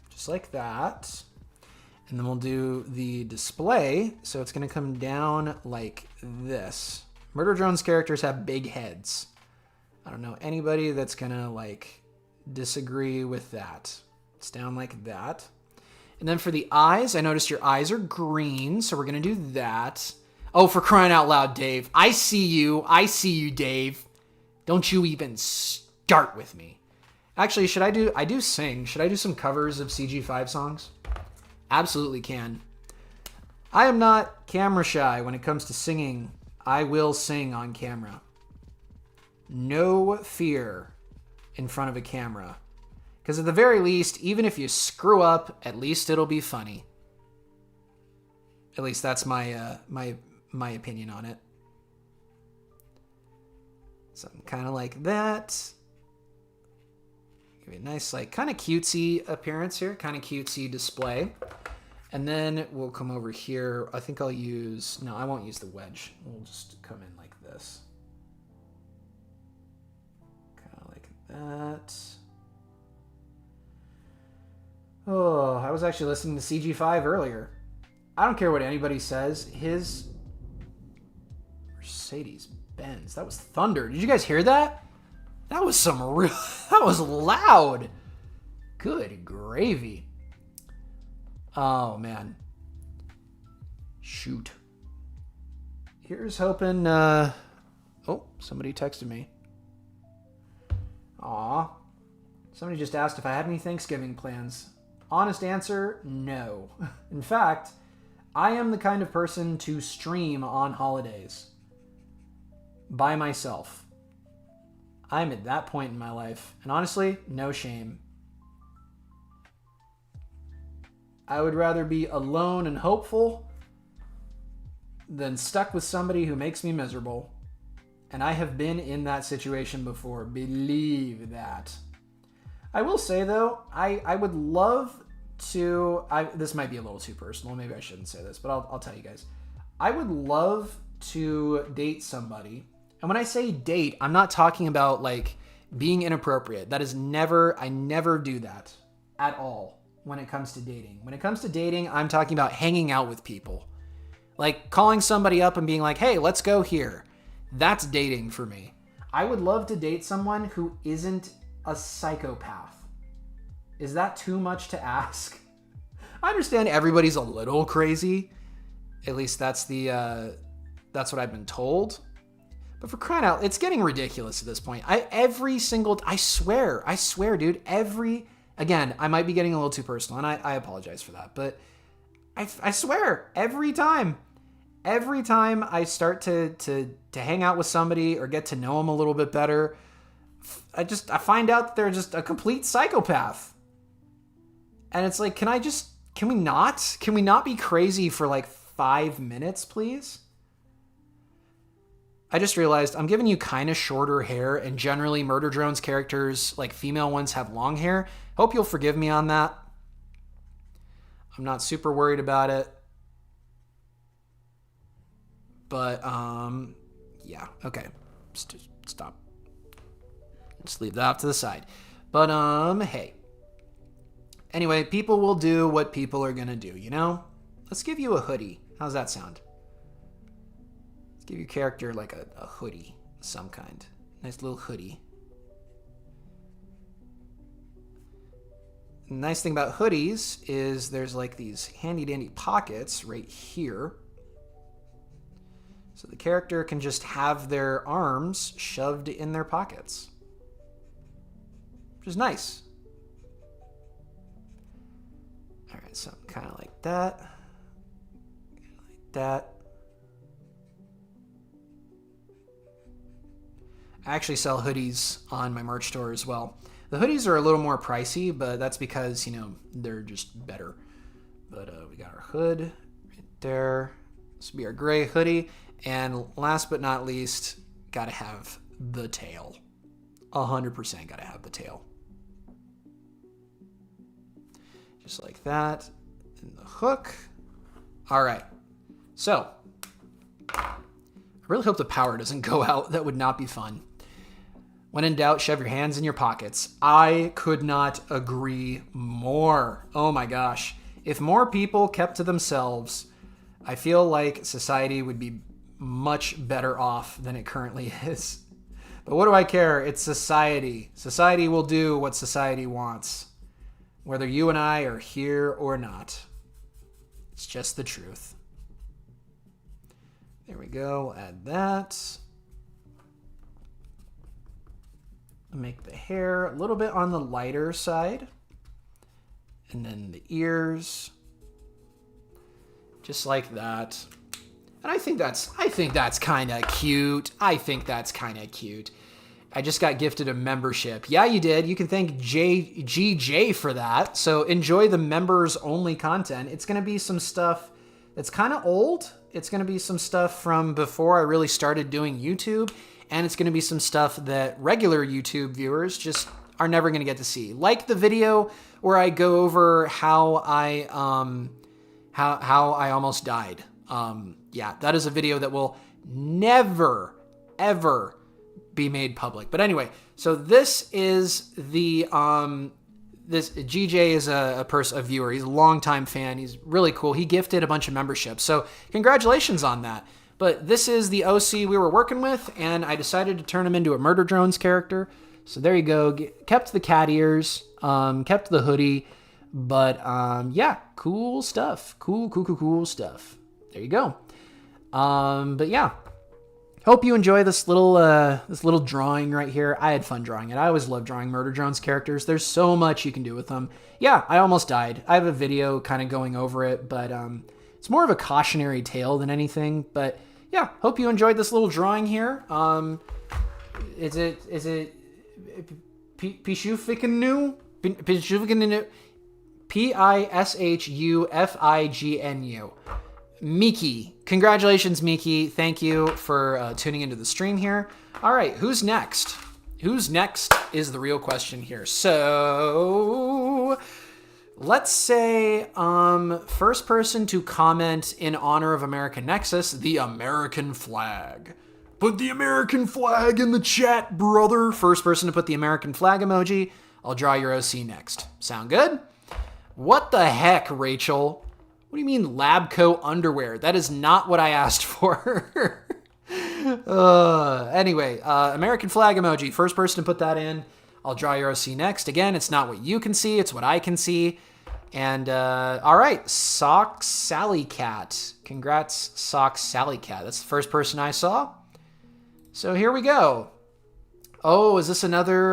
A: Just like that. And then we'll do the display. So it's going to come down like this. Murder Drones characters have big heads. I don't know anybody that's going to like disagree with that. It's down like that. And then for the eyes, I noticed your eyes are green. So we're going to do that. Oh, for crying out loud, Dave. I see you. I see you, Dave. Don't you even start with me. Actually, I do sing. Should I do some covers of CG5 songs? Absolutely can. I am not camera shy when it comes to singing. I will sing on camera. No fear in front of a camera. Because at the very least, even if you screw up, at least it'll be funny. At least that's my my opinion on it. Something kind of like that. Give it a nice, like, kind of cutesy appearance here. Kind of cutesy display. And then we'll come over here. I think I'll use... No, I won't use the wedge. We'll just come in like this. Kind of like that. Oh, I was actually listening to CG5 earlier. I don't care what anybody says. His Mercedes-Benz. That was thunder. Did you guys hear that? That was some real... That was loud. Good gravy. Oh, man. Shoot. Here's hoping... Oh, somebody texted me. Aw. Somebody just asked if I had any Thanksgiving plans. Honest answer, no. In fact, I am the kind of person to stream on holidays by myself. I'm at that point in my life. And honestly, no shame. I would rather be alone and hopeful than stuck with somebody who makes me miserable. And I have been in that situation before. Believe that. I will say, though, I would love to... this might be a little too personal. Maybe I shouldn't say this, but I'll tell you guys. I would love to date somebody. And when I say date, I'm not talking about, like, being inappropriate. That is never... I never do that at all when it comes to dating. When it comes to dating, I'm talking about hanging out with people. Like, calling somebody up and being like, hey, let's go here. That's dating for me. I would love to date someone who isn't a psychopath. Is that too much to ask? I understand everybody's a little crazy. At least that's what I've been told. But for crying out, it's getting ridiculous at this point. I swear, dude, again, I might be getting a little too personal, and I apologize for that, but I swear, every time I start to hang out with somebody or get to know them a little bit better, I find out that they're just a complete psychopath. And it's like, can we not be crazy for like 5 minutes, please? I just realized I'm giving you kind of shorter hair, and generally Murder Drones characters, like female ones, have long hair. Hope you'll forgive me on that. I'm not super worried about it. But, yeah, okay. Stop. Just leave that off to the side. But, hey. Anyway, people will do what people are gonna do, you know? Let's give you a hoodie. How's that sound? Let's give your character, like, a hoodie of some kind. Nice little hoodie. The nice thing about hoodies is there's, like, these handy-dandy pockets right here. So the character can just have their arms shoved in their pockets. Which is nice. Alright, so kind of like that. Like that. I actually sell hoodies on my merch store as well. The hoodies are a little more pricey, but that's because, you know, they're just better. But we got our hood right there. This will be our gray hoodie. And last but not least, gotta have the tail. 100% gotta have the tail. Just like that. And the hook. All right. So, I really hope the power doesn't go out. That would not be fun. When in doubt, shove your hands in your pockets. I could not agree more. Oh my gosh. If more people kept to themselves, I feel like society would be much better off than it currently is. But what do I care? It's society. Society will do what society wants, whether you and I are here or not. It's just the truth. There we go. We'll add that. Make the hair a little bit on the lighter side. And then the ears. Just like that. And I think that's kind of cute. I just got gifted a membership. Yeah, you did. You can thank GJ for that. So enjoy the members only content. It's going to be some stuff that's kind of old. It's going to be some stuff from before I really started doing YouTube. And it's going to be some stuff that regular YouTube viewers just are never going to get to see. Like the video where I go over how I almost died. Yeah, that is a video that will never, ever be made public. But anyway, so this is the, this GJ is a viewer. He's a longtime fan. He's really cool. He gifted a bunch of memberships. So congratulations on that. But this is the OC we were working with, and I decided to turn him into a Murder Drones character. So there you go. Kept the cat ears, kept the hoodie, but yeah, cool stuff. Cool stuff. There you go. But yeah, Hope you enjoy this little drawing right here. I had fun drawing it. I always love drawing Murder Drones characters. There's so much you can do with them. Yeah, I almost died. I have a video kind of going over it, but it's more of a cautionary tale than anything. But yeah, hope you enjoyed this little drawing here. Is it Pishufikanu? Pishufignu. Miki. Congratulations, Miki. Thank you for tuning into the stream here. All right, who's next? Who's next is the real question here. So let's say first person to comment in honor of American Nexus, the American flag. Put the American flag in the chat, brother. First person to put the American flag emoji. I'll draw your OC next. Sound good? What the heck, Rachel? What do you mean lab coat underwear? That is not what I asked for. Anyway, American flag emoji. First person to put that in. I'll draw your OC next. Again, it's not what you can see. It's what I can see. And, all right. Sock Sally Cat. Congrats, Sock Sally Cat. That's the first person I saw. So here we go. Oh, is this another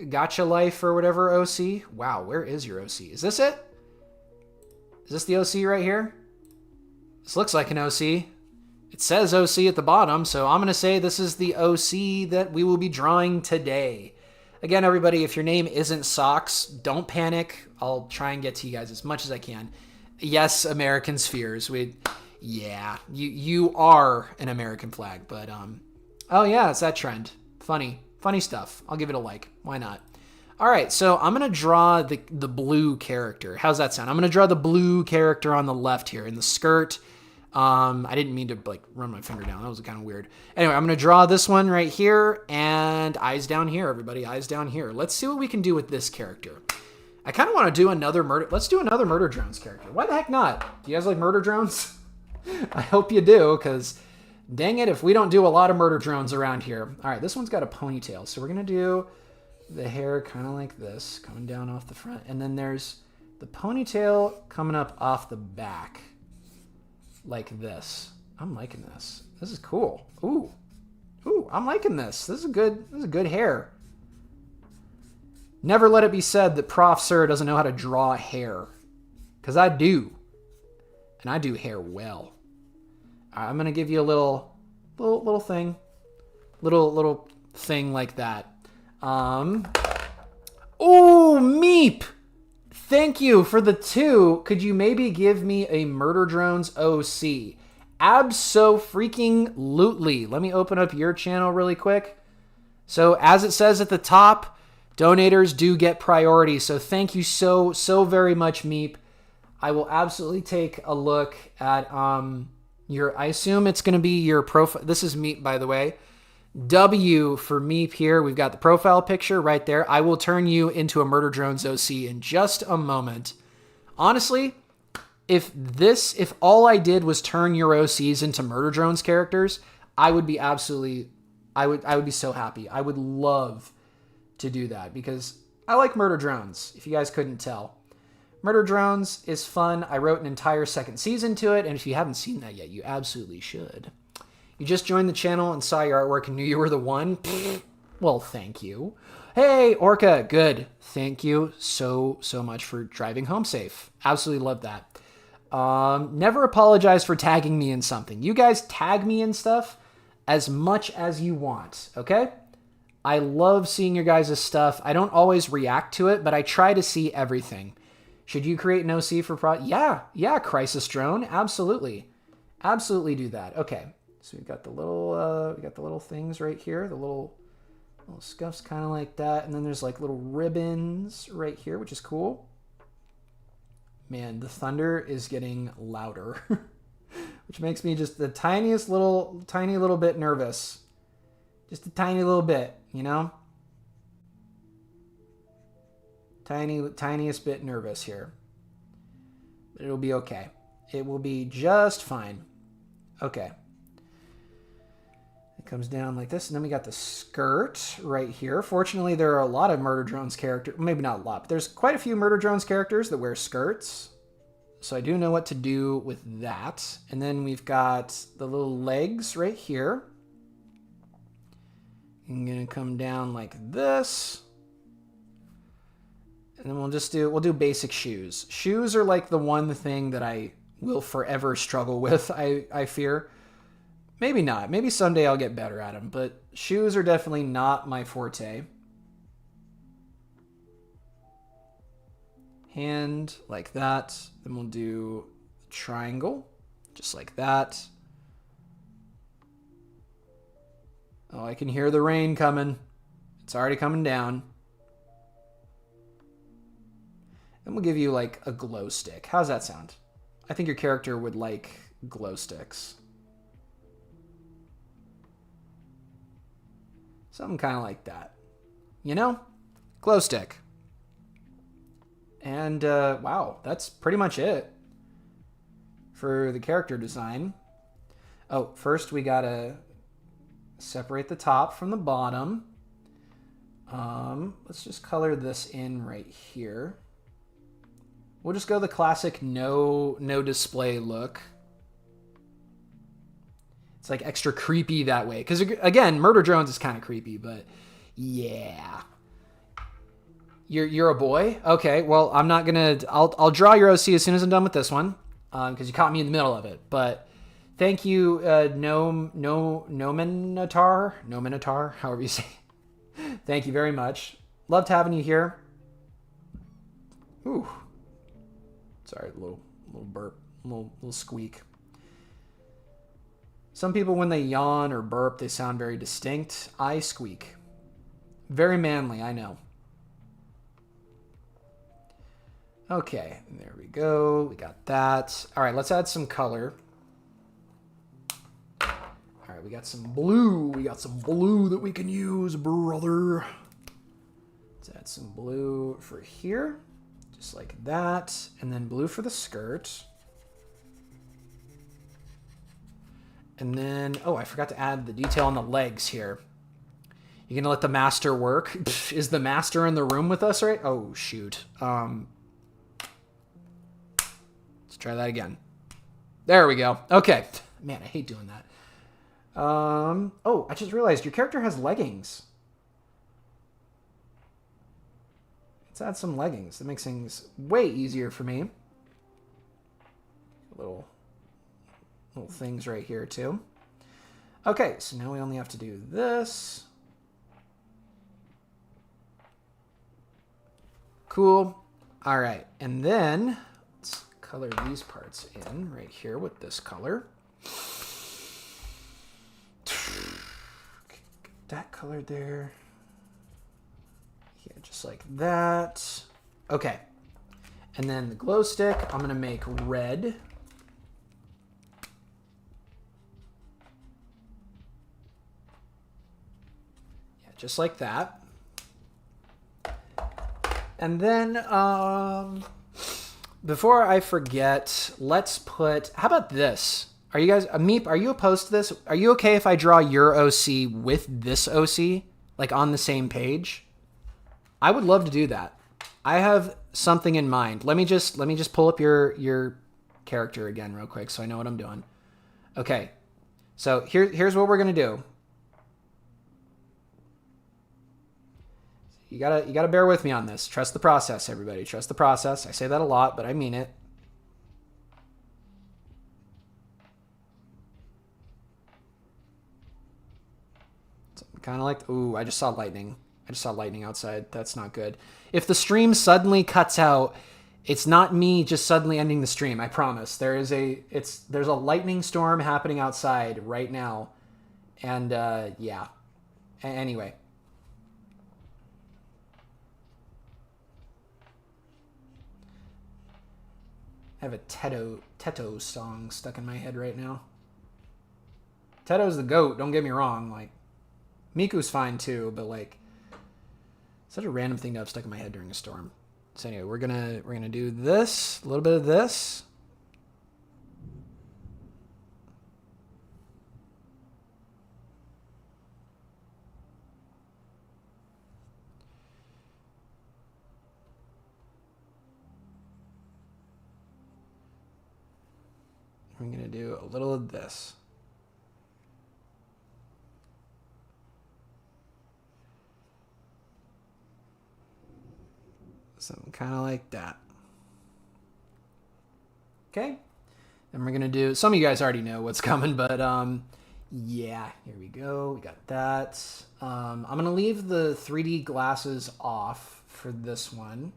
A: Gotcha Life or whatever OC? Wow, where is your OC? Is this it? Is this the OC right here? This looks like an OC. It says OC at the bottom, so I'm going to say this is the OC that we will be drawing today. Again, everybody, if your name isn't Socks, don't panic. I'll try and get to you guys as much as I can. Yes, American Spheres. Yeah, you are an American flag, but oh yeah, it's that trend. Funny stuff. I'll give it a like. Why not? All right, so I'm going to draw the blue character. How's that sound? I'm going to draw the blue character on the left here in the skirt. I didn't mean to like run my finger down. That was kind of weird. Anyway, I'm going to draw this one right here and eyes down here, everybody. Eyes down here. Let's see what we can do with this character. I kind of want to do another murder. Let's do another Murder Drones character. Why the heck not? Do you guys like Murder Drones? I hope you do, because dang it if we don't do a lot of Murder Drones around here. All right, this one's got a ponytail. So we're going to do the hair kind of like this, coming down off the front. And then there's the ponytail coming up off the back like this. I'm liking this. This is cool. Ooh, I'm liking this. This is good hair. Never let it be said that Prof. Sir doesn't know how to draw hair, because I do. And I do hair well. I'm going to give you a little thing. Little thing like that. Oh, Meep! Thank you for the 2. Could you maybe give me a Murder Drones OC? Abso-freaking-lutely. Let me open up your channel really quick. So as it says at the top, donators do get priority. So thank you so very much, Meep. I will absolutely take a look at I assume it's going to be your profile. This is Meep, by the way. W for Meep here. We've got the profile picture right there. I will turn you into a Murder Drones OC in just a moment. Honestly, if all I did was turn your OCs into Murder Drones characters, I would be absolutely, I would be so happy. I would love to do that because I like Murder Drones, if you guys couldn't tell. Murder Drones is fun. I wrote an entire second season to it, and if you haven't seen that yet, you absolutely should. You just joined the channel and saw your artwork and knew you were the one? Well, thank you. Hey, Orca, good. Thank you so much for driving home safe. Absolutely love that. Never apologize for tagging me in something. You guys tag me in stuff as much as you want, okay? I love seeing your guys' stuff. I don't always react to it, but I try to see everything. Should you create an OC for Yeah, Crisis Drone. Absolutely. Absolutely do that. Okay. So we've got the little things right here, the little scuffs kind of like that, and then there's like little ribbons right here, which is cool. Man, the thunder is getting louder, which makes me just the tiny little bit nervous. Just a tiny little bit, you know? Tiniest bit nervous here. But it'll be okay. It will be just fine. Okay. It comes down like this, and then we got the skirt right here. Fortunately, there are a lot of Murder Drones characters. Maybe not a lot, but there's quite a few Murder Drones characters that wear skirts. So I do know what to do with that. And then we've got the little legs right here. I'm going to come down like this. And then we'll do basic shoes. Shoes are like the one thing that I will forever struggle with, I fear. Maybe not. Maybe someday I'll get better at them. But shoes are definitely not my forte. Hand like that. Then we'll do triangle just like that. Oh, I can hear the rain coming. It's already coming down. Then we'll give you like a glow stick. How's that sound? I think your character would like glow sticks. Something kind of like that. You know? Glow stick. And wow, that's pretty much it for the character design. Oh, first we gotta separate the top from the bottom. Let's just color this in right here. We'll just go the classic no display look. It's like extra creepy that way. Because again, Murder Drones is kind of creepy, but yeah. You're a boy? Okay, well, I'm not gonna... I'll draw your OC as soon as I'm done with this one. Because you caught me in the middle of it. But thank you, Nominotar, however you say it. Thank you very much. Loved having you here. Ooh. Sorry, a little burp, a little squeak. Some people, when they yawn or burp, they sound very distinct. I squeak. Very manly, I know. Okay, there we go. We got that. All right, let's add some color. All right, we got some blue. We got some blue that we can use, brother. Let's add some blue for here. Just like that. And then blue for the skirt. And then, oh, I forgot to add the detail on the legs here. You gonna let the master work? Is the master in the room with us, right? Oh, shoot. Let's try that again. There we go. Okay. Man, I hate doing that. Oh, I just realized your character has leggings. Let's add some leggings. That makes things way easier for me. Little things right here too. Okay, so now we only have to do this. Cool. All right, and then let's color these parts in right here with this color. Get that colored there. Yeah, just like that. Okay. And then the glow stick, I'm going to make red. Yeah, just like that. And then, before I forget, let's put, how about this? Are you guys, Meep, are you opposed to this? Are you okay if I draw your OC with this OC? Like on the same page? I would love to do that. I have something in mind. Let me just pull up your character again real quick so I know what I'm doing. Okay. So here's what we're gonna do. You gotta bear with me on this. Trust the process, everybody. Trust the process. I say that a lot, but I mean it. Kind of like, ooh, I just saw lightning. I just saw lightning outside. That's not good. If the stream suddenly cuts out, it's not me just suddenly ending the stream. I promise. There's a lightning storm happening outside right now, and yeah. Anyway. I have a Teto song stuck in my head right now. Teto's the GOAT. Don't get me wrong. Like, Miku's fine too, but like, such a random thing to have stuck in my head during a storm. So anyway, we're gonna do this, a little bit of this. I'm going to do a little of this. Something kind of like that. Okay. And we're going to do, some of you guys already know what's coming, but yeah, here we go. We got that. I'm going to leave the 3D glasses off for this one.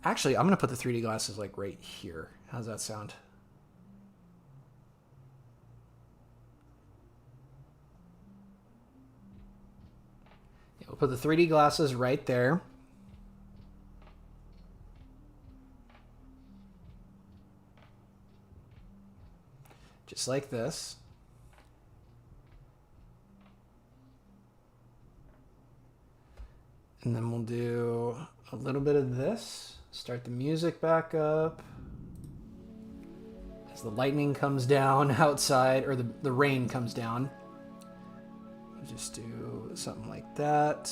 A: Actually, I'm going to put the 3D glasses like right here. How's that sound? Yeah, we'll put the 3D glasses right there. Just like this. And then we'll do a little bit of this. Start the music back up. As the lightning comes down outside, or the rain comes down. We'll just do something like that.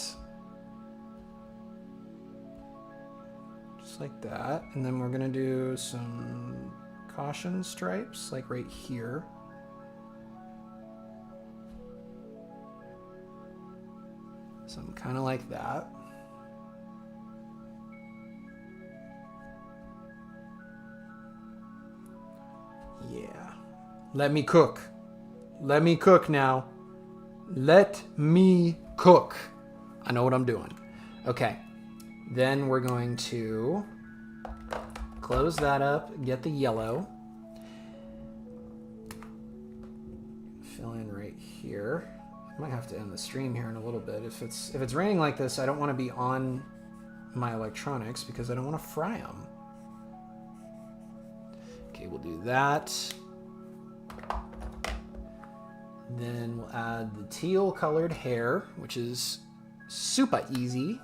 A: Just like that. And then we're gonna do some caution stripes, like right here. Something kind of like that. Yeah. Let me cook. Let me cook now. Let me cook. I know what I'm doing. Okay. Then we're going to close that up, get the yellow. Fill in right here. I might have to end the stream here in a little bit. If it's raining like this, I don't want to be on my electronics because I don't want to fry them. Okay, we'll do that. Then we'll add the teal colored hair, which is super easy.